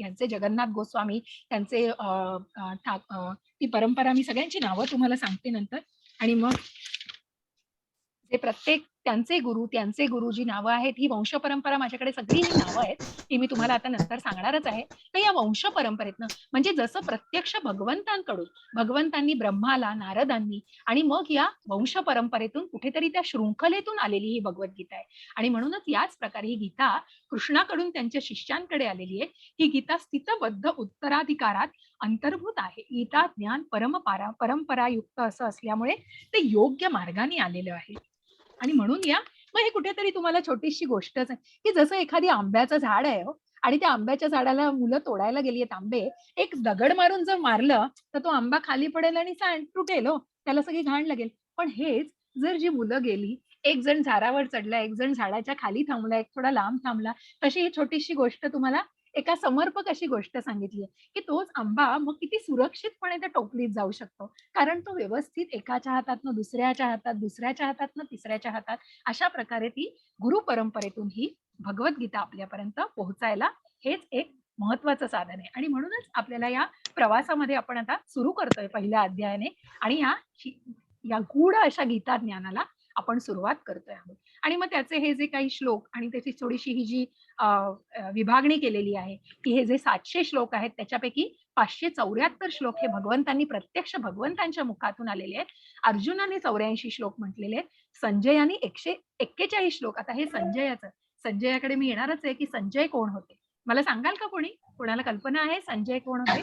यांचे जगन्नाथ गोस्वामी, त्यांचे ती परंपरा मी सगळ्यांची नावं तुम्हाला सांगते नंतर आणि मग जे प्रत्येक त्यांचे गुरु जी नावं आहेत, ही वंश परंपरा माझ्याकडे सगळी ही नावं आहेत, ती मी तुम्हाला आता नंतर सांगणारच आहे. तर या वंश परंपरेतनं म्हणजे जसं प्रत्यक्ष भगवंतांकडून भगवंतांनी ब्रह्माला, नारदांनी आणि मग या वंश परंपरेतून कुठेतरी त्या शृंखलेतून आलेली ही भगवद्गीता आहे. आणि म्हणूनच याच प्रकारे ही गीता कृष्णाकडून त्यांच्या शिष्यांकडे आलेली आहे. ही गीता स्थितबद्ध उत्तराधिकारात अंतर्भूत आहे. गीता ज्ञान परंपरायुक्त असं असल्यामुळे ते योग्य मार्गाने आलेलं आहे. आणि म्हणून मग हे कुठेतरी तुम्हाला छोटीशी गोष्टच आहे, की जसं एखादी आंब्याचं झाड आहे हो आणि त्या आंब्याच्या झाडाला मुलं तोडायला गेली आहेत आंबे, एक दगड मारून जर मारलं, तर तो आंबा खाली पडेल आणि तुटेल हो. त्याला सगळी घाण लागेल. पण हेच जर जी मुलं गेली, एक जण झाडावर चढला, एक जण झाडाच्या खाली थांबला, एक थोडा लांब थांबला, तशी ही छोटीशी गोष्ट तुम्हाला एका समर्पक अशी गोष्ट सांगितली आहे, की तोच आंबा मग किती सुरक्षितपणे त्या टोपलीत जाऊ शकतो. कारण तो व्यवस्थित एकाच्या हातातनं दुसऱ्याच्या हातात, दुसऱ्याच्या हातातनं तिसऱ्याच्या हातात अशा प्रकारे ती गुरु परंपरेतून ही भगवद्गीता आपल्यापर्यंत पोहोचायला हेच एक महत्वाचं साधन आहे. आणि म्हणूनच आपल्याला या प्रवासामध्ये आपण आता सुरू करतोय पहिल्या अध्यायाने आणि या गूढ अशा गीता ज्ञानाला आपण सुरुवात करतोय आहोत. आणि मग त्याचे हे जे काही श्लोक आणि त्याची थोडीशी ही जी विभागणी केलेली आहे, की हे जे 700 श्लोक आहेत त्याच्यापैकी 574 श्लोक हे भगवंतांनी प्रत्यक्ष भगवंतांच्या मुखातून आलेले आहेत. अर्जुनाने 84 श्लोक म्हटलेले आहेत. संजयाने 141 श्लोक. आता हे संजयाकडे मी येणारच आहे, की संजय कोण होते? मला सांगाल का कोणी? कोणाला कल्पना आहे संजय कोण होते?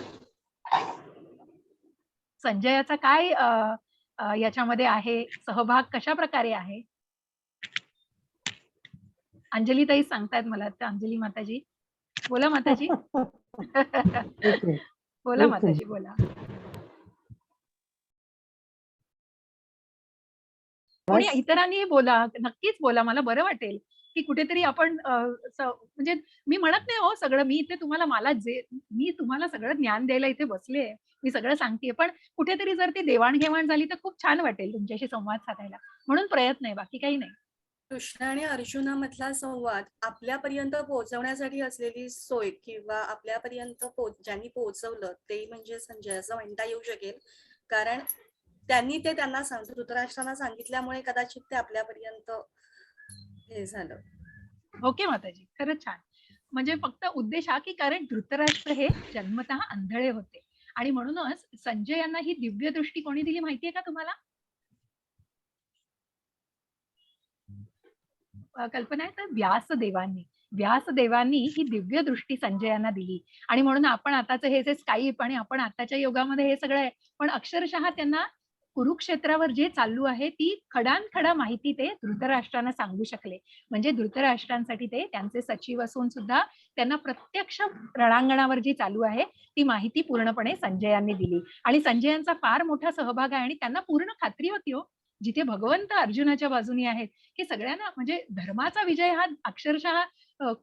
संजयाचा काय याच्यामध्ये आहे सहभाग कशा प्रकारे आहे? अंजली ताई सांगतायत मला. अंजली माताजी बोला माताजी. एक मिनिट बोला एक माताजी मिनिट बोला. कोणी बस इतरांनी बोला, नक्कीच बोला. मला बरं वाटेल, की कुठेतरी आपण म्हणजे मी म्हणत नाही हो सगळं मी इथे मी तुम्हाला सगळं ज्ञान द्यायला इथे बसले. मी सगळं सांगतेय. पण कुठेतरी जर ती देवाण-घेवाण झाली तर खूप छान वाटेल तुमच्याशी संवाद साधायला. म्हणून प्रयत्न आहे, बाकी काही नाही. कृष्ण आणि अर्जुनामधला संवाद आपल्यापर्यंत पोहोचवण्यासाठी असलेली सोय किंवा आपल्यापर्यंत ज्यांनी पोहोचवलं ते म्हणजे संजय असं म्हणता येऊ शकेल. कारण त्यांनी ते त्यांना धृतराष्ट्रांना सांगितल्यामुळे कदाचित ते आपल्यापर्यंत हे झालं. ओके माताजी, खरंच छान. म्हणजे फक्त उद्देश हा, की कारण धृतराष्ट्र हे जन्मतः आंधळे होते आणि म्हणूनच संजय यांना ही दिव्य दृष्टी कोणी दिली माहितीये का तुम्हाला? कल्पना आहे तर व्यासदेवांनी ही दिव्य दृष्टी संजयांना दिली आणि म्हणून आपण आताचं हे जे स्काईप आणि आपण आताच्या युगामध्ये हे सगळं आहे, पण अक्षरशः त्यांना कुरुक्षेत्रावर जे चालू आहे ती खडानखडा माहिती ते धृतराष्ट्रांना सांगू शकले. म्हणजे धृतराष्ट्रांसाठी ते त्यांचे सचिव असून सुद्धा त्यांना प्रत्यक्ष रणांगणावर जी चालू आहे ती माहिती पूर्णपणे संजयांनी दिली आणि संजयांचा फार मोठा सहभाग आहे आणि त्यांना पूर्ण खात्री होती हो, जिथे भगवंत अर्जुनाच्या बाजूनी आहेत, की सगळ्यांना म्हणजे धर्माचा विजय हा अक्षरशः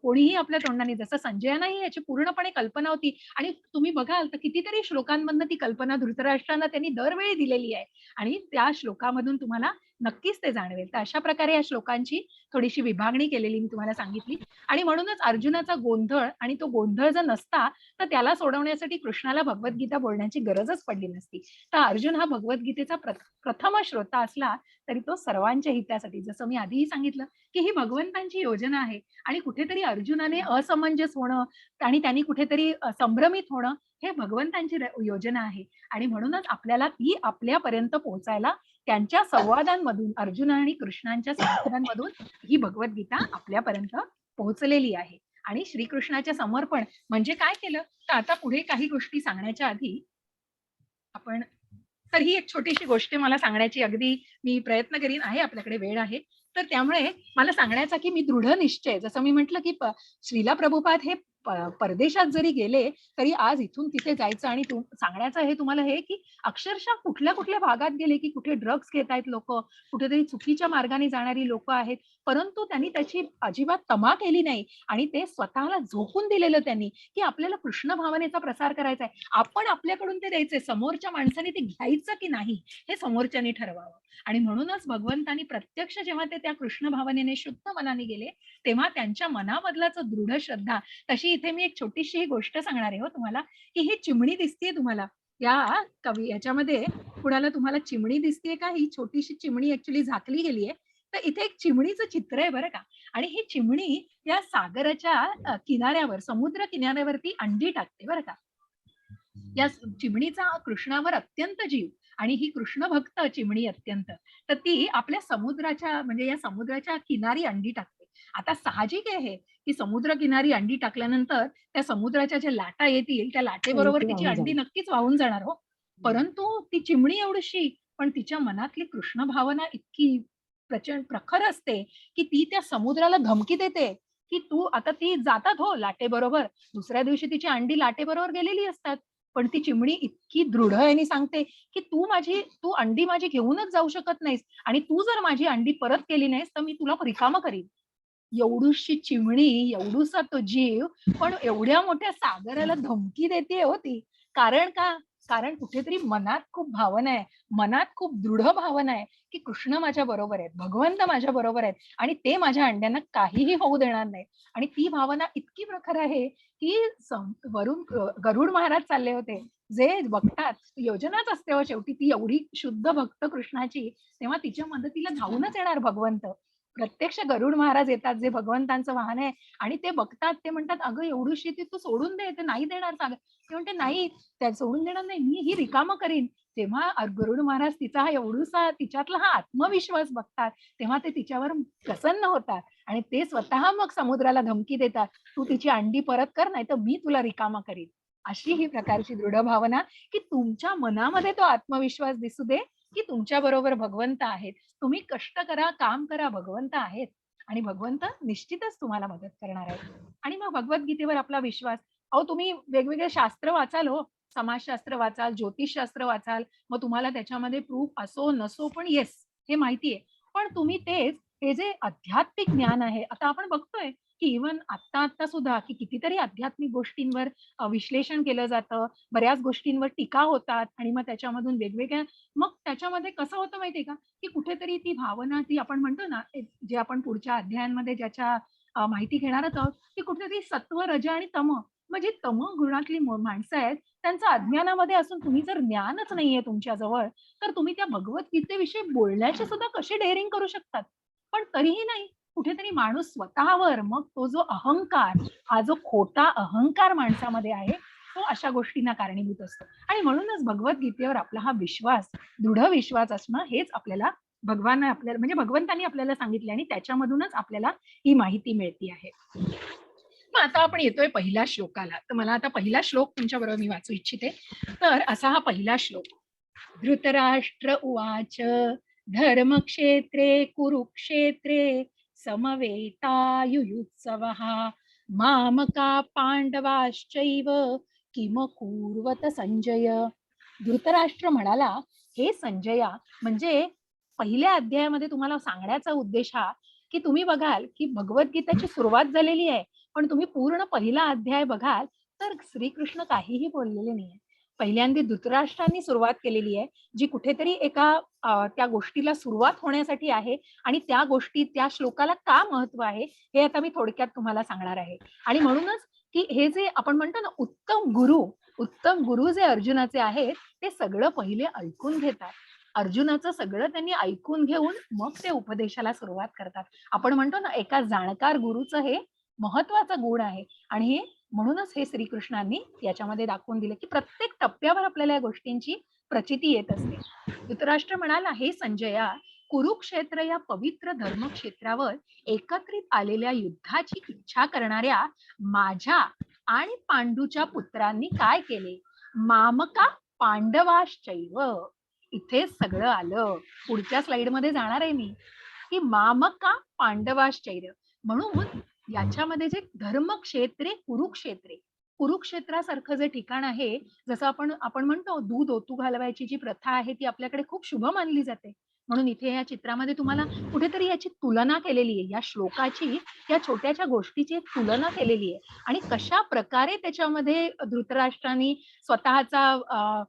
कोणीही आपल्या तोंडाने जसं संजयानाही याची पूर्णपणे कल्पना होती आणि तुम्ही बघाल तर कितीतरी श्लोकांमधनं ती कल्पना धृतराष्ट्रांना त्यांनी दरवेळी दिलेली आहे आणि त्या श्लोकामधून तुम्हाला नक्कीच ते जाणवेल. तर अशा प्रकारे या श्लोकांची थोडीशी विभागणी केलेली मी तुम्हाला सांगितली आणि म्हणूनच अर्जुनाचा गोंधळ आणि तो गोंधळ जर नसता तर त्याला सोडवण्यासाठी कृष्णाला भगवद्गीता बोलण्याची गरजच पडली नसती. तर अर्जुन हा भगवद्गीतेचा प्रथम श्रोता असला तरी तो सर्वांच्या हितासाठी, जसं मी आधीही सांगितलं, की ही भगवंतांची योजना आहे आणि कुठेतरी अर्जुनाने असमंजस होणं आणि त्यांनी कुठेतरी संभ्रमित होणं हे भगवंतांची योजना आहे आणि म्हणूनच आपल्याला ती आपल्यापर्यंत पोहोचायला त्यांच्या संवादांमधून अर्जुन आणि कृष्णांच्या संवादांमधून ही भगवद्गीता आपल्यापर्यंत पोहोचलेली आहे. आणि श्रीकृष्णाच्या समर्पण म्हणजे काय केलं तर आता पुढे काही गोष्टी सांगण्याच्या आधी आपण तर ही एक छोटीशी गोष्ट मला सांगण्याची अगदी मी प्रयत्न करीन आहे, आपल्याकडे वेळ आहे. तर त्यामुळे मला सांगण्याचा की मी दृढ निश्चय जसं मी म्हटलं की श्रीला प्रभुपाद हे परदेशात जरी गेले तरी आज इथून तिथे जायचं आणि सांगण्याचं हे तुम्हाला हे की अक्षरशः कुठल्या कुठल्या भागात गेले की कुठे ड्रग्ज घेत आहेत लोक, कुठेतरी चुकीच्या मार्गाने जाणारी लोक आहेत, परंतु त्यांनी त्याची अजिबात तमा केली नाही आणि ते स्वतःला झोकून दिलेलं त्यांनी की आपल्याला कृष्ण भावनेचा प्रसार करायचा आहे. आपण आपल्याकडून ते द्यायचंय, समोरच्या माणसाने ते घ्यायचं की नाही हे समोरच्याने ठरवावं. आणि म्हणूनच भगवंतांनी प्रत्यक्ष जेव्हा ते त्या कृष्ण भावनेने शुद्ध मनाने गेले तेव्हा त्यांच्या मनामधलाच दृढ श्रद्धा तशी इथे मी एक छोटीशी गोष्ट सांगणार आहे हो तुम्हाला की ही चिमणी दिसतीये तुम्हाला याच्यामध्ये कुणाला तुम्हाला चिमणी दिसतीये का? ही छोटीशी चिमणी ऍक्च्युली झाकली गेली आहे तर इथे एक चिमणीचं चित्र आहे बरं का. आणि ही चिमणी या सागराच्या किनाऱ्यावर, समुद्र किनाऱ्यावरती अंडी टाकते बरं का. या चिमणीचा कृष्णावर अत्यंत जीव आणि ही कृष्ण भक्त चिमणी अत्यंत. तर ती आपल्या समुद्राच्या म्हणजे या समुद्राच्या किनारी अंडी टाकते. आता साहजिक आहे की समुद्र किनारी अंडी टाकल्यानंतर त्या समुद्राच्या ज्या लाटा येतील त्या लाटेबरोबर ती तिची वाहून अंडी जाईल. नक्कीच वाहून जाणार हो. परंतु ती चिमणी एवढीशी पण तिच्या मनातली कृष्ण भावना इतकी प्रचंड प्रखर असते की ती त्या समुद्राला धमकी देते की तू आता ती जातात हो लाटेबरोबर. दुसऱ्या दिवशी तिची अंडी लाटेबरोबर गेलेली असतात. पण ती चिमणी इतकी दृढतेने सांगते की तू अंडी माझी घेऊनच जाऊ शकत नाहीस आणि तू जर माझी अंडी परत केली नाहीस तर मी तुला रिकामं करीन. एवढूशी चिमणी, एवढूसा तो जीव, पण एवढ्या मोठ्या सागराला धमकी देते हो ती. कारण का? कारण कुठेतरी मनात खूप भावना आहे. मनात खूप दृढ भावना आहे, की कृष्ण माझ्या बरोबर आहेत, भगवंत माझ्या बरोबर आहेत आणि ते माझ्या अंड्यांना काहीही होऊ देणार नाहीत. आणि ती भावना इतकी प्रखर आहे, की वरून गरुड महाराज चालले होते. जे बघतात, योजनाच असते हो शेवटी ती एवढी शुद्ध भक्त कृष्णाची, तेव्हा तिच्या मदतीला धावूनच येणार भगवंत. प्रत्यक्ष गरुड महाराज येतात, जे भगवंतांचं वाहन आहे आणि ते बघतात, ते म्हणतात, "अगं एवढीशी ती तू सोडून दे, ते नाही देणार सागर." ते म्हणते, "नाही, त्या सोडून देणार नाही, मी ही रिकामं करीन." जेव्हा गरुड महाराज तिचा हा एवढूसा तिच्यातला हा आत्मविश्वास बघतात, तेव्हा ते तिच्यावर प्रसन्न होतात आणि ते स्वतः मग समुद्राला धमकी देतात, "तू तिची अंडी परत कर, नाहीतर मी तुला रिकामा करीन." अशी ही प्रकारची दृढ भावना, की तुमच्या मनामध्ये तो आत्मविश्वास दिसू दे, की तुमच्या बरोबर भगवंत आहेत. तुम्ही कष्ट करा, काम करा, भगवंत आहेत आणि भगवंत निश्चितच तुम्हाला मदत करणार आहेत. आणि मग भगवद्गीतेवर आपला विश्वास. अहो तुम्ही वेगवेगळे शास्त्र वाचाल हो, समाजशास्त्र वाचाल, ज्योतिषशास्त्र वाचाल, मग तुम्हाला त्याच्यामध्ये प्रूफ असो नसो पण येस, हे माहिती आहे. पण तुम्ही तेच हे जे आध्यात्मिक ज्ञान आहे, आता आपण बघतोय की इव्हन आत्ता सुद्धा की कितीतरी आध्यात्मिक गोष्टींवर विश्लेषण केलं जातं, बऱ्याच गोष्टींवर टीका होतात आणि मग त्याच्यामधून वेगवेगळ्या मग त्याच्यामध्ये कसं होतं माहितीये का, की कुठेतरी ती भावना ती आपण म्हणतो ना, जे आपण पुढच्या अध्यायांमध्ये ज्याच्या माहिती घेणारच आहोत, ती कुठेतरी सत्व, रज आणि तम. मग जी तम गुणातली माणसं आहेत, त्यांचं अज्ञानामध्ये असून तुम्ही जर ज्ञानच नाहीये तुमच्या जवळ, तर तुम्ही त्या भगवद्गीतेविषयी बोलण्याची सुद्धा कशी डेअरिंग करू शकतात? पण तरीही नाही. कुठेतरी माणूस स्वतःवर मग तो जो अहंकार, हा जो खोटा अहंकार माणसामध्ये आहे, तो अशा गोष्टींना कारणीभूत असतो. आणि म्हणूनच भगवद्गीतेवर आपला हा विश्वास, दृढ विश्वास असणं हेच आपल्याला भगवान आपल्याला म्हणजे भगवंतांनी आपल्याला सांगितले आणि त्याच्यामधूनच आपल्याला ही माहिती मिळती आहे. मग आता आपण येतोय पहिल्या श्लोकाला. तर मला आता पहिला श्लोक तुमच्याबरोबर मी वाचू इच्छिते. तर असा हा पहिला श्लोक. धृतराष्ट्र उवाच धर्मक्षेत्रे कुरुक्षेत्रे समवेतायुयुत्सवः मामका पांडवाश्चैव किमकुर्वत संजय. धृतराष्ट्र म्हणाला, हे संजया, म्हणजे पहिल्या अध्यायामध्ये तुम्हाला सांगण्याचा उद्देश हा की तुम्ही बघाल की भगवद्गीतेची सुरुवात झालेली आहे, पण तुम्ही पूर्ण पहिला अध्याय बघाल तर श्रीकृष्ण काहीही बोललेले नाहीये. पहिल्यांदा धृतराष्ट्रांनी सुरुवात केलेली आहे, जी कुठेतरी एका त्या गोष्टीला सुरुवात होण्यासाठी आहे आणि त्या गोष्टी त्या श्लोकाला का महत्व आहे हे आता मी थोडक्यात तुम्हाला सांगणार आहे. आणि म्हणूनच की हे जे आपण म्हणतो ना उत्तम गुरु जे अर्जुनाचे आहेत ते सगळं पहिले ऐकून घेतात. अर्जुनाचं सगळं त्यांनी ऐकून घेऊन मग ते उपदेशाला सुरुवात करतात. आपण म्हणतो ना एका जाणकार गुरुचं हे महत्वाचा गुण आहे आणि हे म्हणूनच हे श्रीकृष्णांनी याच्यामध्ये दाखवून दिले की प्रत्येक टप्प्यावर आपल्याला या गोष्टींची प्रचिती येत असते. धृतराष्ट्र म्हणाला, हे संजया, कुरुक्षेत्र या पवित्र धर्मक्षेत्रावर एकत्रित आलेल्या युद्धाची इच्छा करणाऱ्या माझ्या आणि पांडूच्या पुत्रांनी काय केले? मामका पांडवाश्चैव. इथे सगळं आलं. पुढच्या स्लाइड मध्ये जाणार आहे मी की मामका पांडवाश्चैव. म्हणून याच्यामध्ये जे धर्मक्षेत्रे कुरुक्षेत्रे, कुरुक्षेत्रासारखं जे ठिकाण आहे, जसं आपण म्हणतो दूध ओतू घालवायची जी प्रथा आहे ती आपल्याकडे खूप शुभ मानली जाते. म्हणून इथे या चित्रामध्ये तुम्हाला कुठेतरी याची तुलना केलेली आहे. या श्लोकाची या छोट्याशा गोष्टीची एक तुलना केलेली आहे आणि कशा प्रकारे त्याच्यामध्ये धृतराष्ट्रांनी स्वतःचा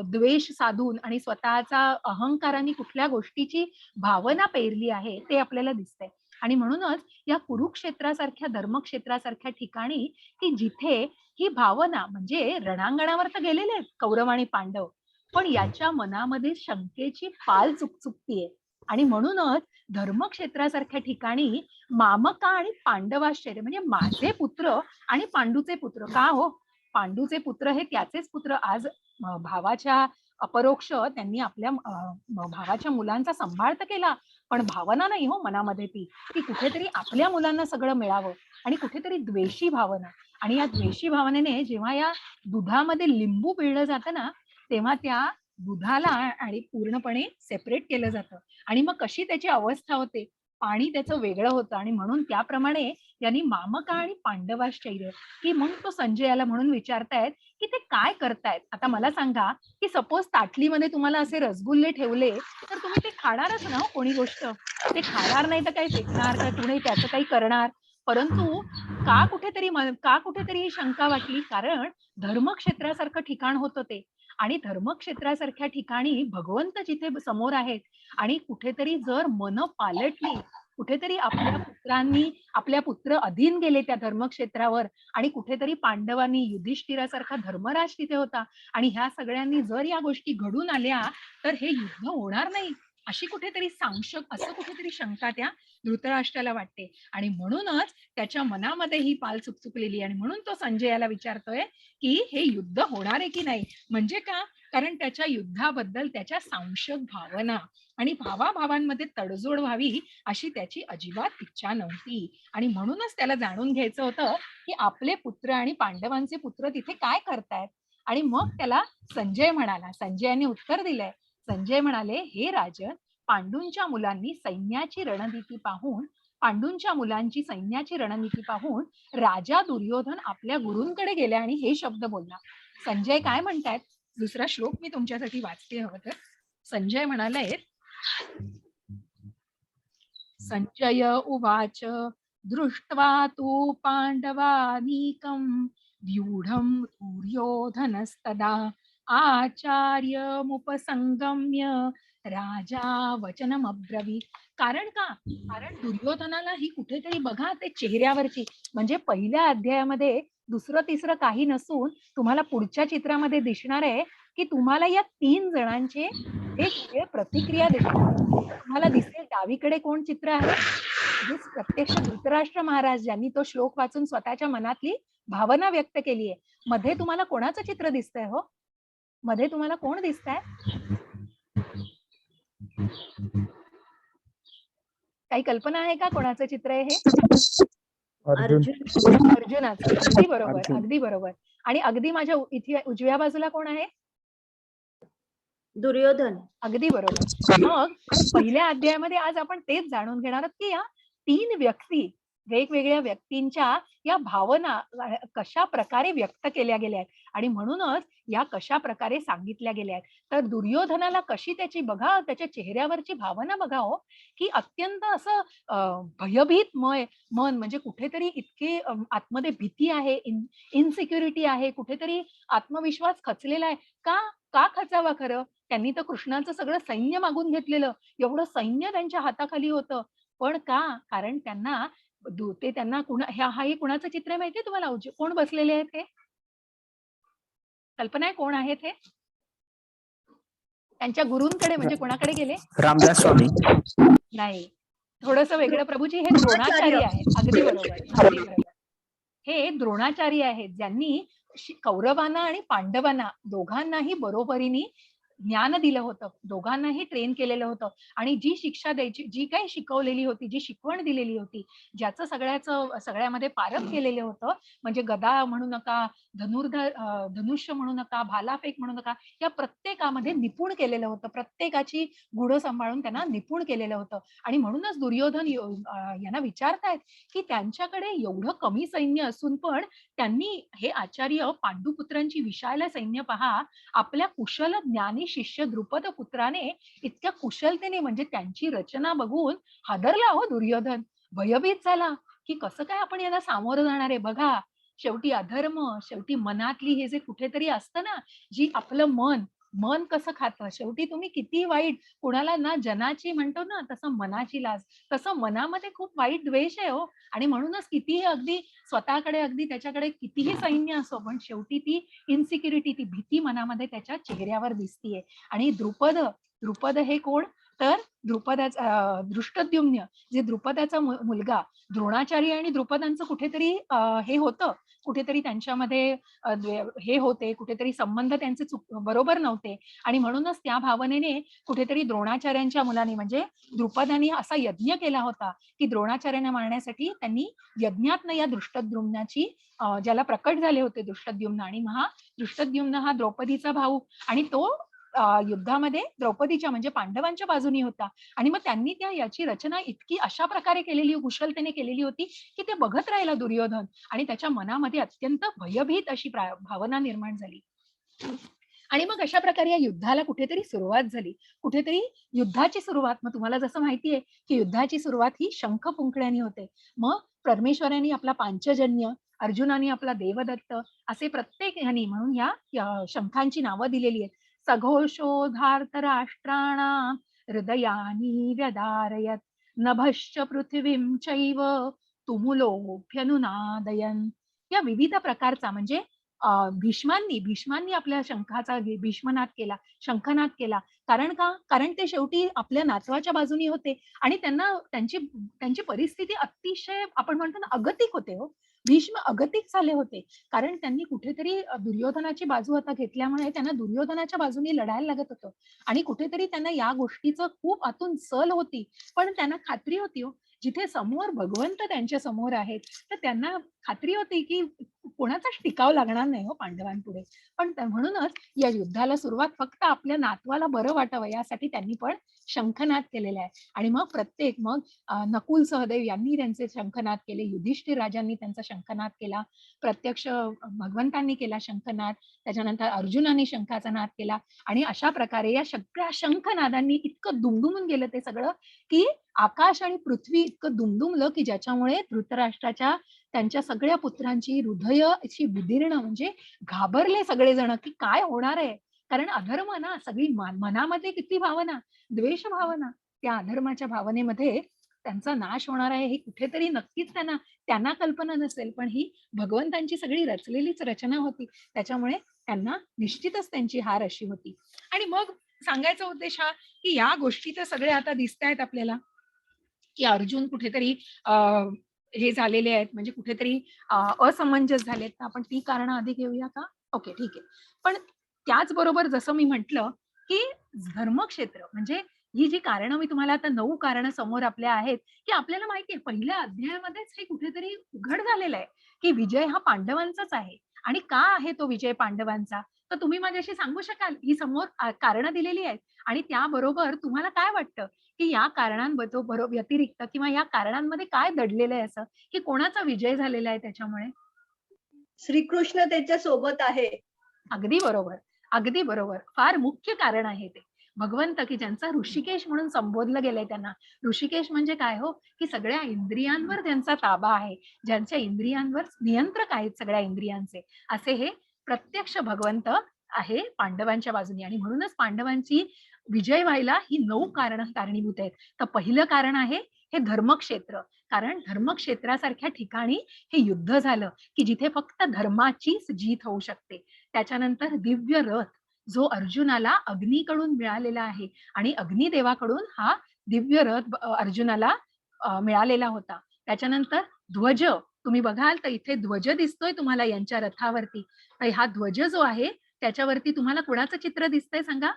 द्वेष साधून आणि स्वतःचा अहंकाराने कुठल्या गोष्टीची भावना पेरली आहे ते आपल्याला दिसतंय. आणि म्हणूनच या कुरुक्षेत्रासारख्या धर्मक्षेत्रासारख्या ठिकाणी की जिथे ही भावना म्हणजे रणांगणावर तर गेलेले आहेत कौरव आणि पांडव, पण याच्या मनामध्ये शंकेची पाल चुकचुकतीये आणि म्हणूनच धर्मक्षेत्रासारख्या ठिकाणी मामका आणि पांडवाश्चर्य म्हणजे माझे पुत्र आणि पांडूचे पुत्र. का हो? पांडूचे पुत्र हे त्याचेच पुत्र. आज भावाच्या अपरोक्ष त्यांनी आपल्या भावाच्या मुलांचा सांभाळ तर केला, पण भावना नाही हो मनामध्ये ती कुठेतरी आपल्या मुलांना सगळं मिळावं आणि कुठेतरी द्वेषी भावना. आणि या द्वेषी भावनेने जेव्हा या दुधामध्ये लिंबू पिळलं जातं ना, तेव्हा त्या दुधाला आणि पूर्णपणे सेपरेट केलं जातं आणि मग कशी त्याची अवस्था होते. पाणी त्याचं वेगळं होतं आणि म्हणून त्याप्रमाणे यांनी मामका आणि पांडवाश्चर्य, की मग तो संजयाला म्हणून विचारतायत की ते काय करतायत. आता मला सांगा की सपोज ताटलीमध्ये तुम्हाला असे रसगुल्ले ठेवले तर तुम्ही ते खाणारच ना हो कोणी गोष्ट. ते खाणार नाही तर काही फेकणार का कुणी त्याचं काही करणार. परंतु का कुठेतरी ही शंका वाटली, कारण धर्मक्षेत्रासारखं ठिकाण होतं ते आणि धर्मक्षेत्रासारख्या ठिकाणी भगवंत जिथे समोर आहेत आणि कुठेतरी जर मन पालटली, कुठेतरी आपल्या पुत्र अधीन गेले त्या धर्मक्षेत्रावर आणि कुठेतरी पांडवांनी युधिष्ठिरासारखा धर्मराज तिथे होता आणि ह्या सगळ्यांनी जर या गोष्टी घडून आल्या तर हे युद्ध होणार नाही, अशी कुठेतरी असं कुठेतरी शंका त्या धृतराष्ट्राला वाटते आणि म्हणूनच त्याच्या मनामध्ये ही पाल चुकचुकलेली आणि म्हणून तो संजयाला विचारतोय की हे युद्ध होणार आहे की नाही. म्हणजे का? कारण त्याच्या युद्धाबद्दल त्याच्या सांशक भावना आणि भावाभावांमध्ये तडजोड व्हावी अशी त्याची अजिबात इच्छा नव्हती आणि म्हणूनच त्याला जाणून घ्यायचं होतं की आपले पुत्र आणि पांडवांचे पुत्र तिथे काय करतायत. आणि मग त्याला संजयाने उत्तर दिलंय. संजय म्हणाले, हे राजन, पांडूंच्या मुलांची सैन्याची रणनीती पाहून राजा दुर्योधन आपल्या गुरूंकडे गेले आणि हे शब्द बोलला. संजय काय म्हणतायत, दुसरा श्लोक मी तुमच्यासाठी वाचते हवं तर. संजय म्हणाले, संजय उवाच दृष्ट्वा तु पांडवानीकं व्यूढं दुर्योधनस्तदा आचार्यमुपसंगम्य राजा वचनमब्रवीत. कारण दुर्योधनाला ही कुठेतरी बघा ते चेहऱ्यावरची, म्हणजे पहिल्या अध्यायामध्ये दुसरं तिसरं काही नसून तुम्हाला पुढच्या चित्रामध्ये दिसणार आहे की तुम्हाला या 3 जणांचे एक प्रतिक्रिया दिसणार. तुम्हाला दिसेल डावीकडे कोण चित्र आहे, जे प्रत्यक्ष धृतराष्ट्र महाराज ज्यांनी तो श्लोक वाचून स्वतःच्या मनातली भावना व्यक्त केली आहे. मध्ये तुम्हाला कोणाचं चित्र दिसतंय हो? मध्ये तुम्हाला कोण दिसतंय? काही कल्पना आहे का कोणाचं चित्र आहे हे? अर्जुनाचं. अगदी बरोबर. आणि अगदी माझ्या इथे उजव्या बाजूला कोण आहे? दुर्योधन. अगदी बरोबर. मग पहिल्या अध्यायामध्ये आज आपण तेच जाणून घेणार आहोत की या 3 व्यक्ती, वेगवेगळ्या व्यक्तींच्या या भावना कशा प्रकारे व्यक्त केल्या गेल्या आहेत आणि म्हणूनच या कशा प्रकारे सांगितल्या गेल्या आहेत. तर दुर्योधनाला कशी त्याची बघा, त्याच्या चेहऱ्यावरची भावना बघा हो, की अत्यंत असं भयभीतमय मन, म्हणजे कुठेतरी इतके आतमध्ये भीती आहे, इनसिक्युरिटी आहे, कुठेतरी आत्मविश्वास खचलेला आहे. का खचावा खरं? त्यांनी तर कृष्णाचं सगळं सैन्य मागून घेतलेलं, एवढं सैन्य त्यांच्या हाताखाली होतं. पण का? कारण त्यांना हे कुणाचं चित्र आहे माहितीये तुम्हाला? कोण बसलेले आहेत हे? कल्पना आहे कोण आहेत हे? त्यांच्या गुरूंकडे, म्हणजे कोणाकडे गेले? रामदास स्वामी. नाही, थोडस वेगळं प्रभूजी. हे द्रोणाचार्य आहेत. अगदी बरोबर. हे द्रोणाचार्य आहेत, ज्यांनी कौरवांना आणि पांडवांना दोघांनाही बरोबरीने ज्ञान दिलं होतं, दोघांनाही ट्रेन केलेलं होतं आणि जी शिक्षा द्यायची, जी काही शिकवलेली होती, जी शिकवण दिलेली होती, ज्याचं सगळ्यामध्ये पारख केलेलं होतं, म्हणजे गदा म्हणू नका, धनुष्य म्हणू नका, भालाफेक म्हणू नका, या प्रत्येकामध्ये निपुण केलेलं होतं. प्रत्येकाची गुढं सांभाळून त्यांना निपुण केलेलं होतं आणि म्हणूनच दुर्योधन यांना विचारतायत की त्यांच्याकडे एवढं कमी सैन्य असून पण त्यांनी, हे आचार्य, पांडुपुत्रांची विशाल सैन्य पहा, आपल्या कुशल ज्ञानी शिष्य द्रुपद पुत्राने इतक्या कुशलतेने, म्हणजे त्यांची रचना बघून हादरला हो दुर्योधन, भयभीत झाला की कसं काय आपण यांना सामोरं जाणार आहे. बघा, शेवटी अधर्म, शेवटी मनातली हे जे कुठेतरी असतं ना, जी आपलं मन कसं खातं, शेवटी तुम्ही किती वाईट, कुणाला ना जनाची म्हणतो ना तसं मनाची लाज, तसं मनामध्ये खूप वाईट द्वेष आहे हो. आणि म्हणूनच कितीही अगदी स्वतःकडे, अगदी त्याच्याकडे कितीही सैन्य असो, पण शेवटी ती इनसिक्युरिटी, ती भीती मनामध्ये त्याच्या चेहऱ्यावर दिसतीये. आणि द्रुपद हे कोण? तर दृष्टद्युम्न जे द्रुपदाचा मुलगा द्रोणाचार्य आणि द्रुपदांचं कुठेतरी हे होतं, कुठेतरी त्यांच्यामध्ये हे होते, कुठेतरी संबंध त्यांचे बरोबर नव्हते आणि म्हणूनच त्या भावनेने कुठेतरी द्रोणाचार्यांच्या मुलाने म्हणजे द्रुपदांनी असा यज्ञ केला होता की द्रोणाचार्यांना मारण्यासाठी त्यांनी यज्ञातनं या दृष्टद्युम्नाची ज्याला प्रकट झाले होते दृष्टद्युम्न आणि दृष्टद्युम्न हा द्रौपदीचा भाऊ आणि तो युद्धामध्ये द्रौपदीच्या म्हणजे पांडवांच्या बाजूनी होता आणि मग त्यांनी याची रचना इतकी अशा प्रकारे केलेली कुशलतेने केलेली होती की ते बघत राहिला दुर्योधन आणि त्याच्या मनामध्ये अत्यंत भयभीत अशी भावना निर्माण झाली आणि मग अशा प्रकारे या युद्धाला कुठेतरी सुरुवात झाली. कुठेतरी युद्धाची सुरुवात मग तुम्हाला जसं माहितीये की युद्धाची सुरुवात ही शंख फुंकण्याने होते. मग परमेश्वरांनी आपला पांचजन्य, अर्जुनाने आपला देवदत्त असे प्रत्येक ह्यानी म्हणून या शंखांची नावं दिलेली आहेत. सघोषोधार्त राष्ट्राणां हृदयानि व्यदारयत नभश्च पृथिवीं चैव तुमुलोऽभ्यनुनादयन्. या विविध प्रकारचा म्हणजे भीष्मांनी आपल्या शंखाचा भीष्मनाद केला, शंखनाद केला. कारण का? कारण ते शेवटी आपल्या नातवाच्या बाजूनी होते आणि त्यांना त्यांची परिस्थिती अतिशय आपण म्हणतो ना अगतिक होते हो. भीष्म अगतिक झाले होते. कारण त्यांनी कुठेतरी दुर्योधनाची बाजू आता घेतल्यामुळे त्यांना दुर्योधनाच्या बाजूनी लढायला लागत होतं आणि कुठेतरी त्यांना या गोष्टीचं खूप आतून सल होती. पण त्यांना खात्री होती हो, जिथे समोर भगवंत त्यांच्या समोर आहेत, तर त्यांना खात्री होती की कोणाचाच टिकाव लागणार नाही हो पांडवांपुढे. पण म्हणूनच या युद्धाला सुरुवात फक्त आपल्या नातवाला बरं वाटावं यासाठी त्यांनी पण शंखनाद केलेला आहे आणि मग नकुल सहदेव यांनी त्यांचे शंखनाद केले, युधिष्ठिर राजांनी त्यांचा शंखनाद केला, प्रत्यक्ष भगवंतांनी केला शंखनाद, त्याच्यानंतर अर्जुनाने शंखाचा नाद केला आणि अशा प्रकारे या सगळ्या शंखनादांनी इतकं दुमदुमून गेलं ते सगळं की आकाश आणि पृथ्वी इतकं दुमदुमलं की ज्याच्यामुळे धृतराष्ट्राच्या त्यांच्या सगळ्या पुत्रांची हृदय अशी विदीर्ण म्हणजे घाबरले सगळेजण की काय होणार आहे. कारण अधर्म ना सगळी मनामध्ये किती भावना, द्वेष भावना, त्या अधर्माच्या भावनेमध्ये त्यांचा नाश होणार आहे हे कुठेतरी नक्कीच त्यांना कल्पना नसेल, पण ही भगवंतांची सगळी रचलेलीच रचना होती. त्याच्यामुळे त्यांना निश्चितच त्यांची हार अशी होती. आणि मग सांगायचा उद्देश हा की या गोष्टी तर सगळ्या आता दिसतायत आपल्याला की अर्जुन कुठेतरी हे झालेले आहेत म्हणजे कुठेतरी असमंजस झालेत. तर आपण ती कारणं आधी घेऊया का? ओके, ठीक आहे. पण त्याचबरोबर जसं मी म्हटलं की धर्मक्षेत्र म्हणजे ही जी कारणं मी तुम्हाला आता 9 कारणं समोर आपल्या आहेत की आपल्याला माहिती आहे पहिल्या अध्यायामध्येच हे कुठेतरी उघड झालेलं आहे की विजय हा पांडवांचाच आहे आणि का आहे तो विजय पांडवांचा. तर तुम्ही माझ्याशी सांगू शकाल ही समोर कारणं दिलेली आहेत आणि त्याबरोबर तुम्हाला काय वाटतं की या कारणांबरोबर व्यतिरिक्त किंवा या कारणांमध्ये काय दडलेलं आहे असं की कोणाचा विजय झालेला आहे त्याच्यामुळे? श्रीकृष्ण त्यांच्या सोबत आहे. अगदी बरोबर, अगदी बरोबर. फार मुख्य कारण आहे ते. भगवंत की ज्यांचा ऋषिकेश म्हणून संबोधलं गेलंय त्यांना. ऋषिकेश म्हणजे काय हो? की सगळ्या इंद्रियांवर ज्यांचा ताबा आहे, ज्यांच्या इंद्रियांवर नियंत्रक आहेत सगळ्या इंद्रियांचे, असे हे प्रत्यक्ष भगवंत आहे पांडवांच्या बाजूने आणि म्हणूनच पांडवांची विजय व्हायला ही 9 कारणं कारणीभूत आहेत. तर पहिलं कारण आहे हे धर्मक्षेत्र. कारण धर्मक्षेत्रासारख्या ठिकाणी हे युद्ध झालं की जिथे फक्त धर्माचीच जीत होऊ शकते. त्याच्यानंतर दिव्य रथ जो अर्जुनाला अग्नीकडून मिळालेला आहे आणि अग्निदेवाकडून हा दिव्य रथ अर्जुनाला मिळालेला होता. त्याच्यानंतर ध्वज तुम्ही बघाल तर इथे ध्वज दिसतोय तुम्हाला यांच्या रथावरती. तर हा ध्वज जो आहे त्याच्यावरती तुम्हाला कुणाचं चित्र दिसतंय सांगा?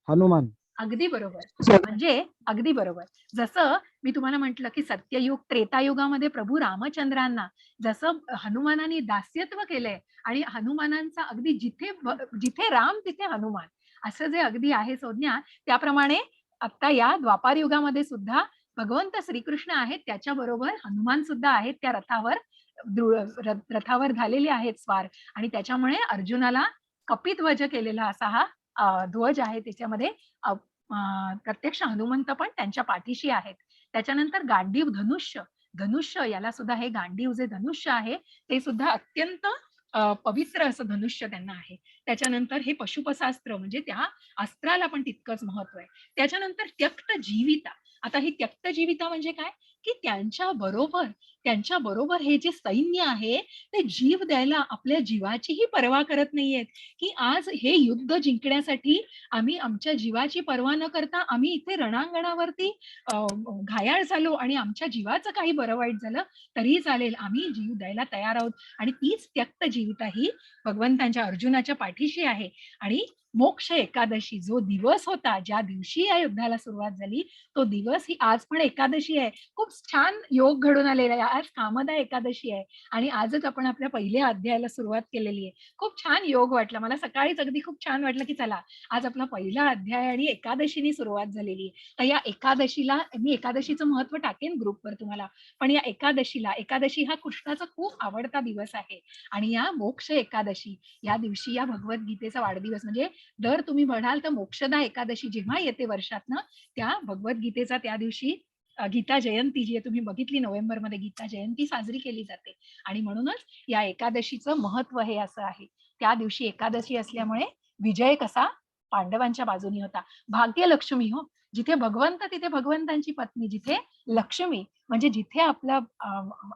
हनुमान. अगदी बरोबर. म्हणजे अगदी बरोबर. जसं मी तुम्हाला म्हटलं की सत्ययुग त्रेतायुगामध्ये प्रभू रामचंद्रांना जसं हनुमानाने दास्यत्व केलंय आणि हनुमानांचा अगदी जिथे राम तिथे हनुमान असं जे अगदी आहे संज्ञा त्याप्रमाणे आता या द्वापार युगामध्ये सुद्धा भगवंत श्रीकृष्ण आहेत त्याच्याबरोबर हनुमान सुद्धा आहेत त्या रथावर झालेले आहेत स्वार आणि त्याच्यामुळे अर्जुनाला कपिध्वज केलेला असा हा ध्वज आहे. त्याच्यामध्ये प्रत्यक्ष हनुमंत पण त्यांच्या पाठीशी आहेत. त्याच्यानंतर गांडीव धनुष्य याला सुद्धा हे गांडीव जे धनुष्य आहे ते सुद्धा अत्यंत पवित्र असं धनुष्य त्यांना आहे. त्याच्यानंतर हे पशुपसास्त्र म्हणजे त्या अस्त्राला पण तितकंच महत्व आहे. त्याच्यानंतर त्यक्त जीविता. आता ही त्यक्त जीविता म्हणजे काय की त्यांच्या बरोबर हे जे सैन्य आहे ते जीव द्यायला आपल्या जीवाचीही पर्वा करत नाहीयेत, की आज हे युद्ध जिंकण्यासाठी आम्ही आमच्या जीवाची पर्वा न करता आम्ही इथे रणांगणावरती घायाळ झालो आणि आमच्या जीवाचं काही बरं वाईट झालं तरी चालेल, आम्ही जीव द्यायला तयार आहोत. आणि तीच त्यक्त जीविता ही भगवंतांच्या अर्जुनाच्या पाठीशी आहे. आणि मोक्ष एकादशी जो दिवस होता, ज्या दिवशी या युद्धाला सुरुवात झाली, तो दिवस ही आज पण एकादशी आहे. खूप छान योग घडून आलेला आहे. आज कामदा एकादशी आहे आणि आजच आपण आपल्या पहिल्या अध्यायाला सुरुवात केलेली आहे. खूप छान योग वाटला. मला सकाळीच अगदी खूप छान वाटलं, की चला आज आपला पहिला अध्याय आणि एकादशीने सुरुवात झालेली आहे. तर या एकादशीला मी एकादशीचं महत्व टाकेन ग्रुपवर तुम्हाला. पण या एकादशी हा कृष्णाचा खूप आवडता दिवस आहे आणि या मोक्ष एकादशी या दिवशी या भगवद्गीतेचा वाढदिवस म्हणजे दर तुम्ही म्हणाल तर मोक्षदा एकादशी जेव्हा येते वर्षातनं त्या भगवद्गीतेचा त्या दिवशी गीता जयंती जी आहे तुम्ही बघितली नोव्हेंबरमध्ये गीता जयंती साजरी केली जाते आणि म्हणूनच या एकादशीचं महत्व हे असं आहे. त्या दिवशी एकादशी असल्यामुळे विजय कसा पांडवांच्या बाजूनी होता. भाग्यलक्ष्मी हो, जिथे भगवंत तिथे भगवंतांची पत्नी, जिथे लक्ष्मी म्हणजे जिथे आपला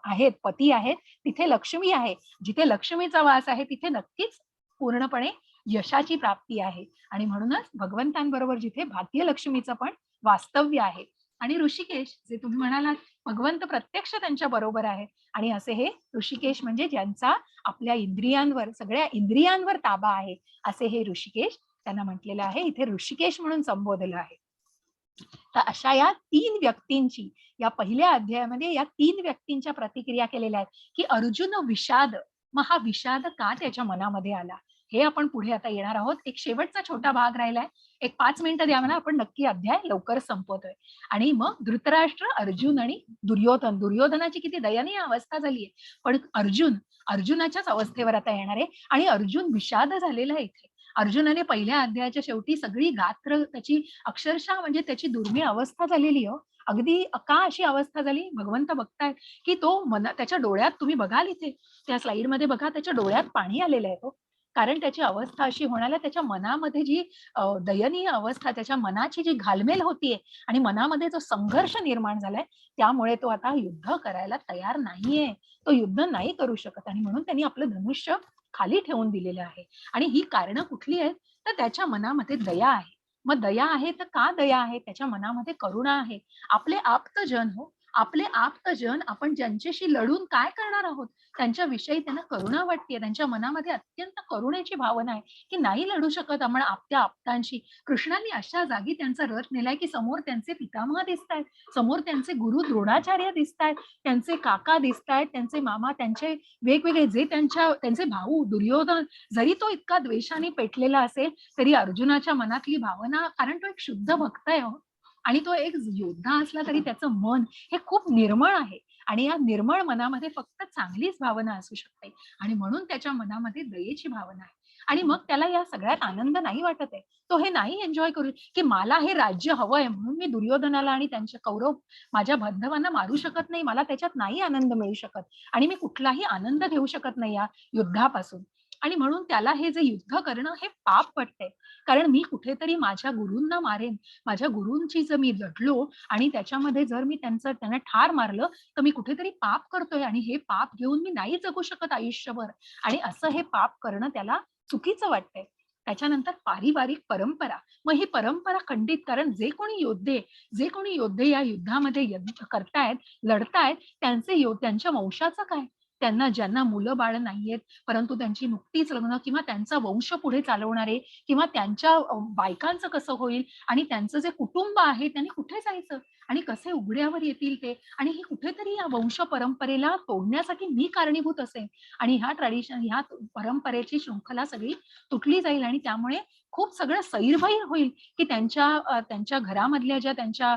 आहेत पती आहेत तिथे लक्ष्मी आहे, जिथे लक्ष्मीचा वास आहे तिथे नक्कीच पूर्णपणे यशाची प्राप्ती आहे. आणि म्हणूनच भगवंतांबरोबर जिथे भाग्यलक्ष्मीचं पण वास्तव्य आहे. आणि ऋषिकेश जे तुम्ही म्हणालात भगवंत प्रत्यक्ष त्यांच्या बरोबर आहे आणि असे हे ऋषिकेश म्हणजे ज्यांचा आपल्या इंद्रियांवर सगळ्या इंद्रियांवर ताबा आहे असे हे ऋषिकेश त्यांना म्हटलेलं आहे. इथे ऋषिकेश म्हणून संबोधलं आहे. तर अशा या 3 व्यक्तींची या पहिल्या अध्यायामध्ये या 3 व्यक्तींच्या प्रतिक्रिया केलेल्या आहेत, की अर्जुन विषाद, मग हा विषाद का त्याच्या मनामध्ये आला हे आपण पुढे आता येणार आहोत. एक शेवटचा छोटा भाग राहिलाय, एक 5 मिनिटं द्या मला, आपण नक्की अध्याय लवकर संपवतोय. आणि मग धृतराष्ट्र, अर्जुन आणि दुर्योधनाची किती दयनीय अवस्था झालीये, पण अर्जुनाच्याच अवस्थेवर आता येणार आहे आणि अर्जुन विषाद झालेला आहे इथे. अर्जुनाने पहिल्या अध्यायाच्या शेवटी सगळी गात्र त्याची अक्षरशः म्हणजे त्याची दुर्मिळ अवस्था झालेली हो. अगदी का अशी अवस्था झाली भगवंत बघतायत, की तो त्याच्या डोळ्यात तुम्ही बघाल इथे त्या स्लाइड मध्ये बघा त्याच्या डोळ्यात पाणी आलेलं आहे हो. कारण त्याची अवस्था अशी होणार त्याच्या मनामध्ये जी दयनीय अवस्था त्याच्या मनाची जी घालमेल होतीये आणि मनामध्ये जो संघर्ष निर्माण झालाय त्यामुळे तो आता युद्ध करायला तयार नाहीये. तो युद्ध नाही करू शकत आणि म्हणून त्यांनी आपलं धनुष्य खाली ठेवून दिलेलं आहे. आणि ही कारणं कुठली आहेत तर त्याच्या मनामध्ये दया आहे. मग दया आहे तर का दया आहे? त्याच्या मनामध्ये करुणा आहे. आपले आप्तजन हो, आपले आप्तजन आपण ज्यांच्याशी लढून काय करणार आहोत त्यांच्याविषयी त्यांना करुणा वाटते. त्यांच्या मनामध्ये अत्यंत करुणेची भावना आहे की नाही लढू शकत आपण आपल्या आप्तांशी. कृष्णांनी अशा जागी त्यांचा रथ नेलाय की समोर त्यांचे पितामह दिसतायत, समोर त्यांचे गुरु द्रोणाचार्य दिसतायत, त्यांचे काका दिसतायत, त्यांचे मामा, त्यांचे वेगवेगळे जे त्यांचे भाऊ दुर्योधन, जरी तो इतका द्वेषाने पेटलेला असेल तरी अर्जुनाच्या मनातली भावना, कारण तो एक शुद्ध भक्त आहे हो आणि तो एक योद्धा असला तरी त्याचं मन हे खूप निर्मळ आहे आणि या निर्मळ मनामध्ये फक्त चांगलीच भावना असू शकते आणि म्हणून त्याच्या मनामध्ये दयेची भावना आहे. आणि मग त्याला या सगळ्यात आनंद नाही वाटत आहे. तो हे नाही एन्जॉय करू की मला हे राज्य हवंय म्हणून मी दुर्योधनाला आणि त्यांच्या कौरव माझ्या बांधवांना मारू शकत नाही, मला त्याच्यात नाही आनंद मिळू शकत आणि मी कुठलाही आनंद घेऊ शकत नाही या युद्धापासून. आणि म्हणून त्याला हे जे युद्ध करणं हे पाप वाटतंय. कारण मी कुठेतरी माझ्या गुरूंना मारेन, माझ्या गुरूंची जर मी लढलो आणि त्याच्यामध्ये जर मी त्यांना ठार मारलं तर मी कुठेतरी पाप करतोय आणि हे पाप घेऊन मी नाही जगू शकत आयुष्यभर. आणि असं हे पाप करणं त्याला चुकीचं वाटतंय. त्याच्यानंतर पारिवारिक परंपरा, मग ही परंपरा खंडित, कारण जे कोणी योद्धे या युद्धामध्ये करतायत, लढतायत त्यांच्या वंशाचं काय? त्यांना ज्यांना मुलं बाळ नाहीयेत परंतु त्यांची नुकतीच लग्न किंवा त्यांचा वंश पुढे चालवणारे किंवा त्यांच्या बायकांचं कसं होईल आणि त्यांचं जे कुटुंब आहे त्यांनी कुठे जायचं आणि कसे उघड्यावर येतील ते. आणि ही कुठेतरी या वंश परंपरेला तोडण्यासाठी मी कारणीभूत असेल आणि ह्या परंपरेची शृंखला सगळी तुटली जाईल आणि त्यामुळे खूप सगळं सैरभैर होईल की त्यांच्या घरामधल्या ज्या त्यांच्या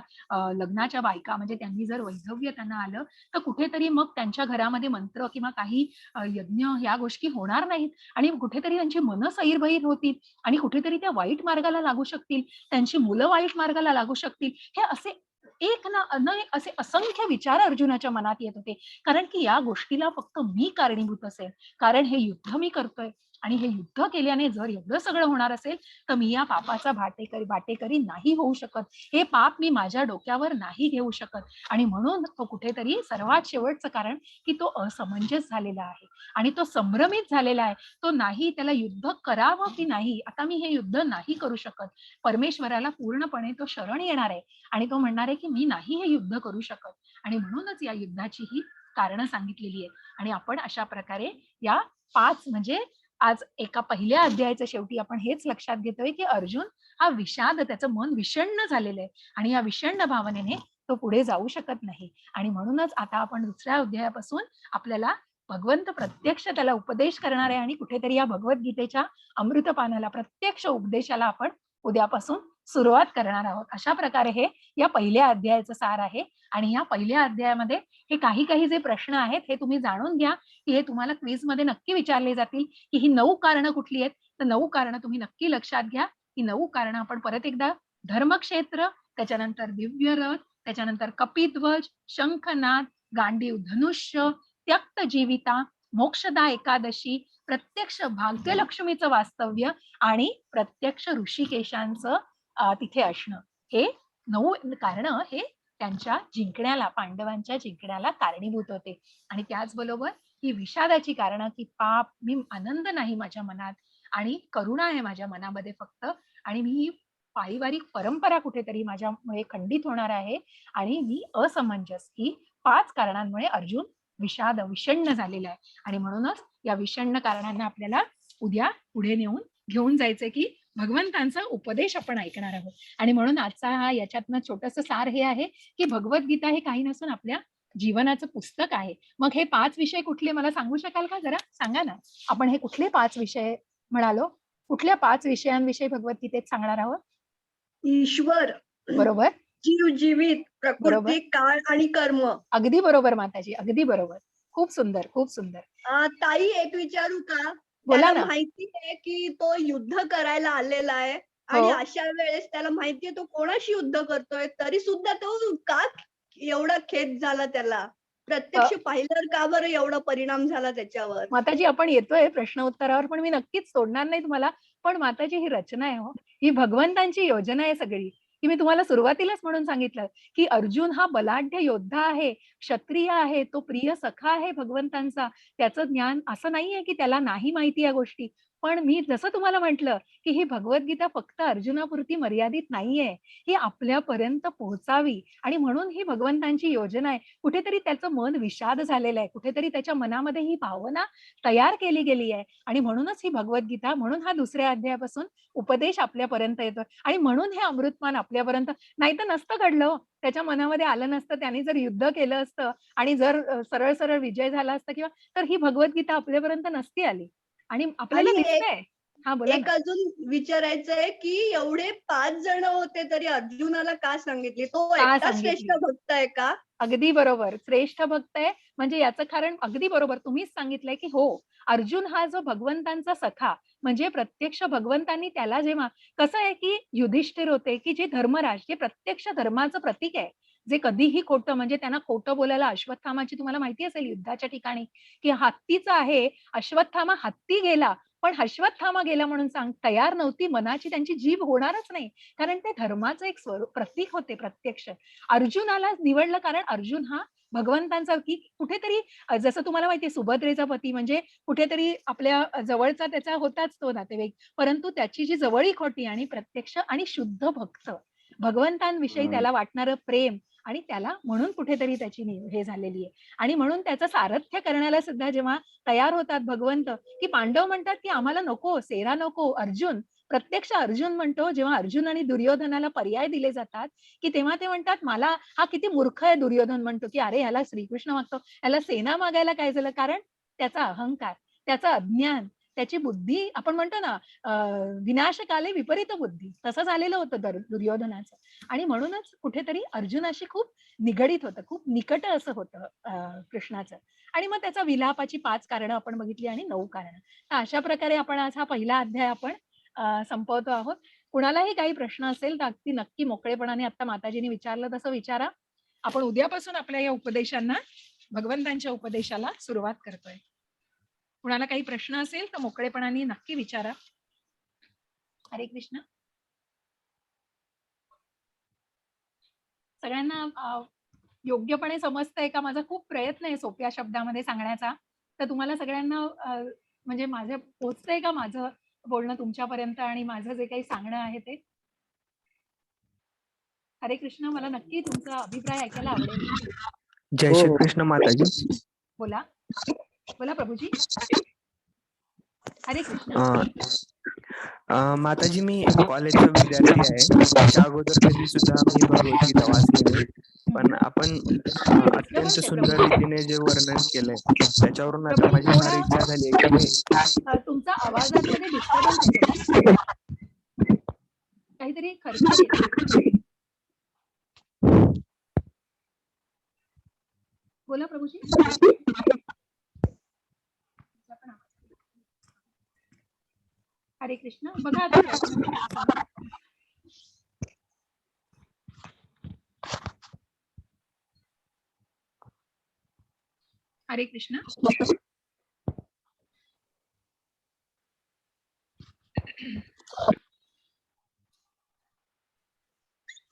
लग्नाच्या बायका म्हणजे त्यांनी जर वैधव्य त्यांना आलं तर कुठेतरी मग त्यांच्या घरामध्ये मंत्र किंवा काही यज्ञ या गोष्टी होणार नाहीत आणि कुठेतरी त्यांची मन सैरभैर होतील आणि कुठेतरी त्या वाईट मार्गाला लागू शकतील, त्यांची मुलं वाईट मार्गाला लागू शकतील. हे असे एक ना अनेक असे असंख्य विचार अर्जुनाच्या मनात येत होते. कारण की या गोष्टीला फक्त मी कारणीभूत असेल, कारण हे युद्ध मी करतोय आणि हे युद्ध केल्याने जर एवढं सगळं होणार असेल तर मी या पापाचा वाटेकरी नाही होऊ शकत. हे पाप मी माझ्या डोक्यावर नाही घेऊ शकत. आणि म्हणून तो कुठेतरी सर्वात शेवटचं कारण की तो असमंजस झालेला आहे आणि तो संभ्रमित झालेला आहे. तो नाही, त्याला युद्ध करावं की नाही, आता मी हे युद्ध नाही करू शकत. परमेश्वराला पूर्णपणे तो शरण येणार आहे आणि तो म्हणणार आहे की मी नाही हे युद्ध करू शकत. आणि म्हणूनच या युद्धाची ही कारणं सांगितलेली आहेत. आणि आपण अशा प्रकारे या 5 म्हणजे आज एका पहिल्या अध्यायाच्या शेवटी आपण हेच लक्षात घेतोय की अर्जुन हा त्याचं मन विषण्ण झालेलं आहे आणि या विषण्ण भावनेने तो पुढे जाऊ शकत नाही. आणि म्हणूनच आता आपण दुसऱ्या अध्यायापासून आपल्याला भगवंत प्रत्यक्ष त्याला उपदेश करणार आहे आणि कुठेतरी या भगवद्गीतेच्या अमृतपानाला प्रत्यक्ष उपदेशाला आपण उद्यापासून सुरुवात करणार आहोत. अशा प्रकारे हे या पहिल्या अध्यायाचं सार आहे. आणि या पहिल्या अध्यायामध्ये हे काही जे प्रश्न आहेत हे तुम्ही जाणून घ्या की हे तुम्हाला क्विज मध्ये नक्की विचारले जातील की ही 9 कारणं कुठली आहेत. तर 9 कारणं तुम्ही नक्की लक्षात घ्या. ही 9 कारणं आपण परत एकदा धर्मक्षेत्र, त्याच्यानंतर दिव्य रथ, त्याच्यानंतर कपिध्वज, शंखनाद, गांडीव धनुष्य, त्यक्त जीविता, मोक्षदा एकादशी, प्रत्यक्ष भाग्यलक्ष्मीचं वास्तव्य आणि प्रत्यक्ष ऋषिकेशांचं तिथे असणं, हे 9 कारणं हे त्यांच्या जिंकण्याला, पांडवांच्या जिंकण्याला कारणीभूत होते. आणि त्याचबरोबर ही विषादाची कारणं की पाप, मी आनंद नाही माझ्या मनात आणि करुणा आहे माझ्या मनामध्ये फक्त, आणि मी ही पारिवारिक परंपरा कुठेतरी माझ्यामुळे खंडित होणार आहे आणि मी असमंजस, ही 5 कारणांमुळे अर्जुन विषण्ण झालेला आहे. आणि म्हणूनच या विषण्ण कारणांना आपल्याला उद्या पुढे घेऊन जायचंय की भगवंतांचा उपदेश आपण ऐकणार आहोत. आणि म्हणून आजचा हा याच्यातनं छोटंसं सार हे आहे की भगवद्गीता हे काही नसून आपल्या जीवनाचं पुस्तक आहे. मग हे 5 विषय कुठले मला सांगू शकाल का? जरा सांगा ना. आपण हे कुठले 5 विषय म्हणालो? कुठल्या 5 विषयांविषयी भगवद्गीतेत सांगणार आहोत? ईश्वर, बरोबर, जीव, जीवित, बरोबर. प्रकृती, काळ आणि कर्म. अगदी बरोबर माताजी, अगदी बरोबर. खूप सुंदर, खूप सुंदर. ताई, एक विचारू का? बोला त्याला ना. माहिती आहे की तो युद्ध करायला आलेला आहे आणि हो. अशा वेळेस त्याला माहितीये तो कोणाशी युद्ध करतोय, तरी सुद्धा तो का एवढा खेद झाला त्याला? प्रत्यक्ष पाहिल्यावर का बरं एवढा परिणाम झाला त्याच्यावर? माताजी, आपण येतोय प्रश्न उत्तरावर, पण मी नक्कीच सोडणार नाही तुम्हाला. पण माताजी, ही रचना आहे हो, ही भगवंतांची योजना आहे सगळी. ही मी तुम्हाला सुरुवातीलाच म्हणून सांगितलं की अर्जुन हा बलाढ्य योद्धा आहे, क्षत्रिय आहे, तो प्रिय सखा आहे भगवंतांचा. त्याचं ज्ञान असं नाहीये की त्याला नाही माहिती या गोष्टी. पण मी जसं तुम्हाला म्हटलं की ही भगवद्गीता फक्त अर्जुनापुरती मर्यादित नाहीये, ही आपल्यापर्यंत पोहोचावी. आणि म्हणून ही भगवंतांची योजना आहे. कुठेतरी त्याचं मन विषाद झालेलं आहे, कुठेतरी त्याच्या मनामध्ये ही भावना तयार केली गेली आहे. आणि म्हणूनच ही भगवद्गीता, म्हणून हा दुसऱ्या अध्यायापासून उपदेश आपल्यापर्यंत येतोय आणि म्हणून हे अमृतपान आपल्यापर्यंत. नाही तर नसतं घडलं हो. त्याच्या मनामध्ये आलं नसतं, त्याने जर युद्ध केलं असतं आणि जर सरळ सरळ विजय झाला असता किंवा, तर ही भगवद्गीता आपल्यापर्यंत नसती आली. आणि आपल्याला आणि दिसतंय. हा, बोला एक ना. अजून विचारायचंय की एवढे 5 जण होते तरी अर्जुनाला का सांगितली? तो का एकटा सांगितली? श्रेष्ठ भक्त आहे का? अगदी बरोबर. श्रेष्ठ भक्त आहे म्हणजे याचं कारण अगदी बरोबर तुम्हीच सांगितलंय की हो, अर्जुन हा जो भगवंतांचा सखा, म्हणजे प्रत्यक्ष भगवंतांनी त्याला जेव्हा, कसं आहे की युधिष्ठिर होते की जे धर्मराज, जे प्रत्यक्ष धर्माचं प्रतीक आहे, जे कधीही खोटं, म्हणजे त्यांना खोटं बोलायला, अश्वत्थामाची तुम्हाला माहिती असेल युद्धाच्या ठिकाणी की हत्तीचं आहे, अश्वत्थामा हत्ती गेला, पण अश्वत्थामा गेला म्हणून तयार नव्हती, मनाची त्यांची जीभ होणारच नाही. कारण ते धर्माचं एक प्रतीक होते प्रत्यक्ष. अर्जुनाला निवडलं कारण अर्जुन हा भगवंतांचा की कुठेतरी जसं तुम्हाला माहितीये सुभद्रेचा पती म्हणजे कुठेतरी आपल्या जवळचा त्याचा होताच तो नातेवाईक, परंतु त्याची जी जवळीक होती आणि प्रत्यक्ष आणि शुद्ध भक्त, भगवंतांविषयी त्याला वाटणारं प्रेम, आणि त्याला म्हणून कुठेतरी त्याची हे झालेली आहे. आणि म्हणून त्याचं सारथ्य करण्याला सुद्धा जेव्हा तयार होतात भगवंत, की पांडव म्हणतात की आम्हाला नको, सेरा नको, अर्जुन, प्रत्यक्ष अर्जुन म्हणतो, जेव्हा अर्जुन आणि दुर्योधनाला पर्याय दिले जातात की तेव्हा ते म्हणतात, मला हा किती मूर्ख आहे. दुर्योधन म्हणतो की अरे ह्याला श्रीकृष्ण मागतो, ह्याला सेना मागायला काय झालं? कारण त्याचा अहंकार, त्याचं अज्ञान, त्याची बुद्धी, आपण म्हणतो ना विनाशकाले विपरीत बुद्धी, तसं झालेलं होतं दुर्योधनाचं. आणि म्हणूनच कुठेतरी अर्जुनाशी खूप निगडीत होतं, खूप निकट असं होतं कृष्णाचं. आणि मग त्याचा विलापाची 5 कारणं आपण बघितली आणि 9 कारणं. तर अशा प्रकारे आपण आज हा पहिला अध्याय आपण संपवतो आहोत. कुणालाही काही प्रश्न असेल तर अगदी नक्की मोकळेपणाने, आता माताजींनी विचारलं तसं विचारा. आपण उद्यापासून आपल्या या उपदेशांना, भगवंतांच्या उपदेशाला सुरुवात करतोय. कुणाला काही प्रश्न असेल तर मोकळेपणाने नक्की विचारा. हरे कृष्ण. सगळ्यांना योग्यपणे समजतंय का? माझा खूप प्रयत्न आहे सोप्या शब्दामध्ये सांगण्याचा. तर तुम्हाला सगळ्यांना म्हणजे माझं पोहोचतंय का माझं बोलणं तुमच्यापर्यंत आणि माझं जे काही सांगणं आहे ते? हरे कृष्ण. मला नक्की तुमचा अभिप्राय ऐकायला आवडेल. जय हो, श्री हो. कृष्ण माताजी. बोला. बोला प्रभूजी. हरे कृष्ण. माताजी मी कॉलेजचा विद्यार्थी आहे. याच्या अगोदर कधी सुद्धा मी भगवद्गीता वाचली नाही. पण आपण अत्यंत व्यवस्थित सुंदर प्रभूजी. रीतीने जे वर्णन केलंय त्याच्यावरून आता प्रभूजी माझी फार थोडा इच्छा झाली आहे की मी तुमचा आवाजामध्ये डिस्टर्बन्स येतो का? काहीतरी खरखर येते. बोला प्रभूजी. हरे कृष्ण. बघा आता प्रयत्न करा. हरे कृष्ण.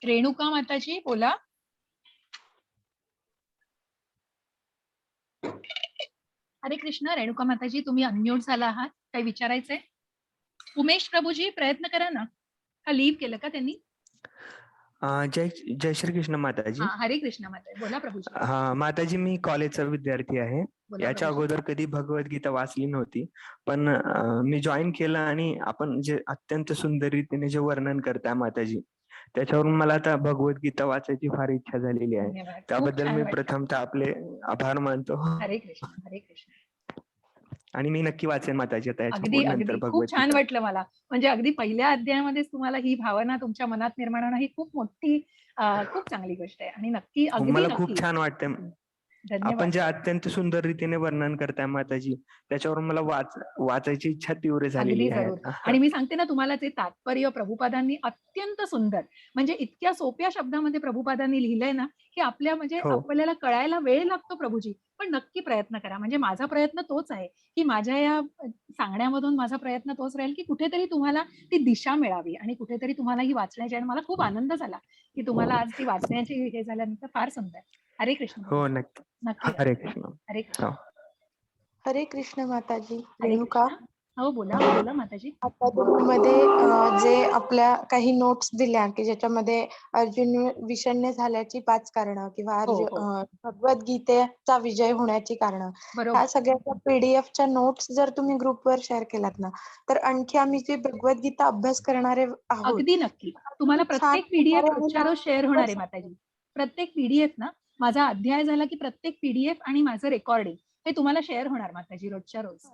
रेणुका माताजी बोला. हरे कृष्ण. रेणुका माताजी तुम्ही अनम्यूट झाला आहात. काही विचारायचंय? उमेश प्रभूजी प्रयत्न करा ना. का लीव्ह केलं का त्यांनी? जय जय श्री कृष्ण माताजी. हरे कृष्ण माताजी. बोला प्रभूजी. हा माताजी मी कॉलेजचा विद्यार्थी आहे. बोला याच्या प्रभूजी. अगोदर कधी भगवद्गीता वाचली नव्हती. पण मी जॉईन केलं आणि आपण जे अत्यंत सुंदर रीतीने जे वर्णन करताय माताजी त्याच्यावरून मला आता भगवद्गीता वाचायची फार इच्छा झालेली आहे. धन्यवाद. खूप त्याबद्दल छान मी वाटलं. प्रथमतः आपले आभार मानतो. हरे कृष्ण. हरे कृष्ण. आणि मी नक्की वाचेन माताजी आता याच्या अगदी नंतर अगदी खूप छान भगवद्गीता. वाटलं मला. म्हणजे अगदी पहिल्या अध्यायामध्येच तुम्हाला ही भावना तुमच्या मनात निर्माण होणं ही खूप मोठी खूप चांगली गोष्ट आहे आणि नक्की अगदी मला खूप नक्की. छान वाटतंय. धन्यवाद. आपण जे अत्यंत सुंदर रीतीने वर्णन करताय माताजी त्याच्यावरून मला वाचायची इच्छा तीव्र झालेली अगदी आहे जरूर. आता. आणि मी सांगते ना तुम्हाला ते तात्पर्य प्रभुपादांनी अत्यंत सुंदर म्हणजे इतक्या सोप्या शब्दामध्ये प्रभुपादांनी लिहिलंय ना, की आपल्या म्हणजे हो. आपल्याला कळायला वेळ लागतो प्रभूजी. पण नक्की प्रयत्न करा. म्हणजे माझा प्रयत्न तोच आहे, की माझ्या या सांगण्यामधून माझा प्रयत्न तोच राहील, की कुठेतरी तुम्हाला ती दिशा मिळावी आणि कुठेतरी तुम्हाला ही वाचण्याची आणि मला खूप आनंद झाला, की तुम्हाला आज ती वाचण्याची हे झाल्यानंतर फार सुंदर. हरे कृष्ण. हो नक्की. नक्की हरे करा. कृष्ण. हरे कृष्ण. हो. हरे कृष्ण माताजी. हरे रेणुका कृष्ण. हो बोला. बोला माताजी. आता मध्ये जे आपल्या काही नोट्स दिल्या की ज्याच्यामध्ये अर्जुन विषण्ण झाल्याची 5 कारणं किंवा हो, हो. भगवद्गीतेचा विजय होण्याची कारणं बरोबर. ह्या सगळ्याच्या पीडीएफच्या नोट्स जर तुम्ही ग्रुपवर शेअर केलात ना तर आणखी आम्ही जे भगवद्गीता अभ्यास करणारे आहोत अगदी नक्की. तुम्हाला खूप छान प्रत्येक पीडीएफ प्रकारे रोजच्या रोज शेअर होणार आहे माताजी. प्रत्येक पीडीएफ ना माझा अध्याय झाला की प्रत्येक पीडीएफ आणि माझं रेकॉर्डिंग हे तुम्हाला शेअर होणार माताजी रोजच्या रोज.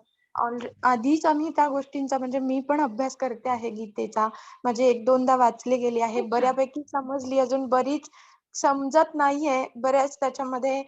आधीच आम्ही त्या गोष्टींचा म्हणजे मी पण अभ्यास करते आहे गीतेचा. माझे 1-2दा वाचले गेले आहे. खूप छान. बऱ्यापैकी समजली. अजून बरीच समजत नाहीये. बऱ्याच त्याच्यामध्ये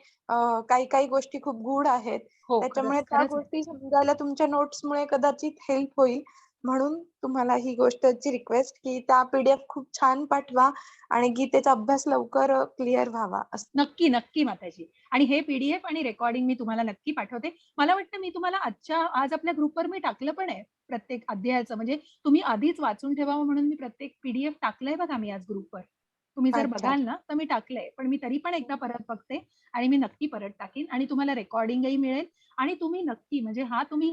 काही गोष्टी खूप गूढ आहेत. हो, त्याच्यामुळे त्या खरंच आहे. गोष्टी समजायला तुमच्या नोट्समुळे कदाचित हेल्प होईल. म्हणून तुम्हाला ही गोष्टची रिक्वेस्ट की त्या पीडीएफ खूप छान पाठवा आणि गीतेचा अभ्यास लवकर क्लिअर व्हावा असं. नक्की, नक्की माताजी. आणि हे पीडीएफ आणि रेकॉर्डिंग मी तुम्हाला नक्की पाठवते. मला वाटतं मी तुम्हाला आज आपल्या ग्रुपवर मी टाकलं पण आहे प्रत्येक अध्यायाचं. म्हणजे तुम्ही आधीच वाचून ठेवावं म्हणून मी प्रत्येक पीडीएफ टाकलंय बघा मी आज ग्रुपवर. तुम्ही जर अच्छा. बघाल ना तर मी टाकलंय. पण मी तरी पण एकदा परत बघते आणि मी नक्की परत टाकीन आणि तुम्हाला रेकॉर्डिंगही मिळेल आणि तुम्ही नक्की म्हणजे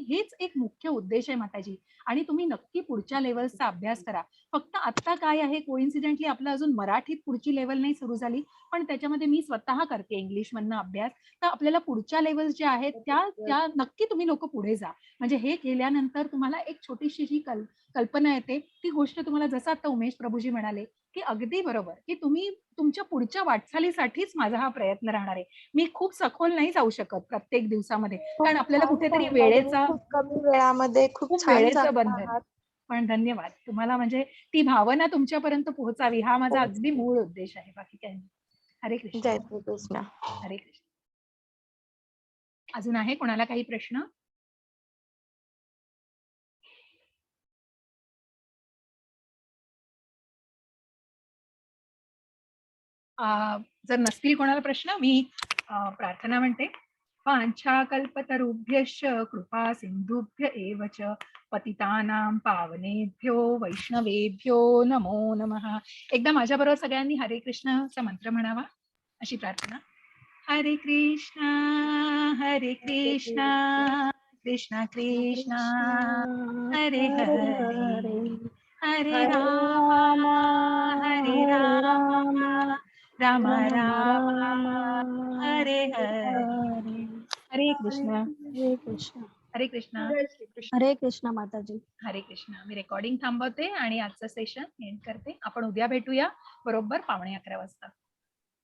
हेच एक मुख्य उद्देश आहे माताजी आणि तुम्ही नक्की पुढच्या लेव्हल्सचा अभ्यास करा. फक्त आत्ता काय आहे कोइन्सिडेंटली आपलं अजून मराठीत पुढची लेव्हल नाही सुरू झाली. पण त्याच्यामध्ये मी स्वतः करते इंग्लिशमधनं अभ्यास. तर आपल्याला पुढच्या लेव्हल्स ज्या आहेत त्या नक्की तुम्ही लोकं पुढे जा. म्हणजे हे केल्यानंतर तुम्हाला एक छोटीशी जी कल्पना येते ती गोष्ट तुम्हाला जसं आता उमेश प्रभूजी म्हणाले, की अगदी बरोबर, की तुम्ही तुमच्या पुढच्या वाटचालीसाठीच माझा हा प्रयत्न राहणार आहे. मी खूप सखोल नाही जाऊ शकत प्रत्येक दिवसामध्ये. खूप कारण आपल्याला छान कुठेतरी सांगताय तुम्ही. खूप कमी वेळामध्ये खूप छान वेळेचं सांगता बंधन. आहात. पण धन्यवाद. तुम्हाला म्हणजे ती भावना तुमच्यापर्यंत पोहोचावी हा माझा अगदी मूळ उद्देश आहे. बाकी काही नाही. हरे कृष्ण. जय श्री कृष्ण. हरे कृष्ण. अजून आहे कोणाला काही प्रश्न? जर नसतील कोणाला प्रश्न मी प्रार्थना म्हणते. वाञ्छाकल्पतरुभ्यश्च कृपा सिन्धुभ्य एव च पतितानां पावनेभ्यो वैष्णवेभ्यो नमो नमः. एकदा माझ्याबरोबर सगळ्यांनी हरे कृष्णचा मंत्र म्हणावा अशी प्रार्थना. हरे कृष्णा कृष्णा कृष्णा हरे हरे हरे राम राम राम हरे हरे. हरे कृष्ण. हरे कृष्ण. हरे कृष्ण. जय श्रीकृष्ण. हरे कृष्ण माताजी. हरे कृष्ण. मी रेकॉर्डिंग थांबवते आणि आजचं सेशन एंड करते. आपण उद्या भेटूया बरोबर 11:15 वाजता.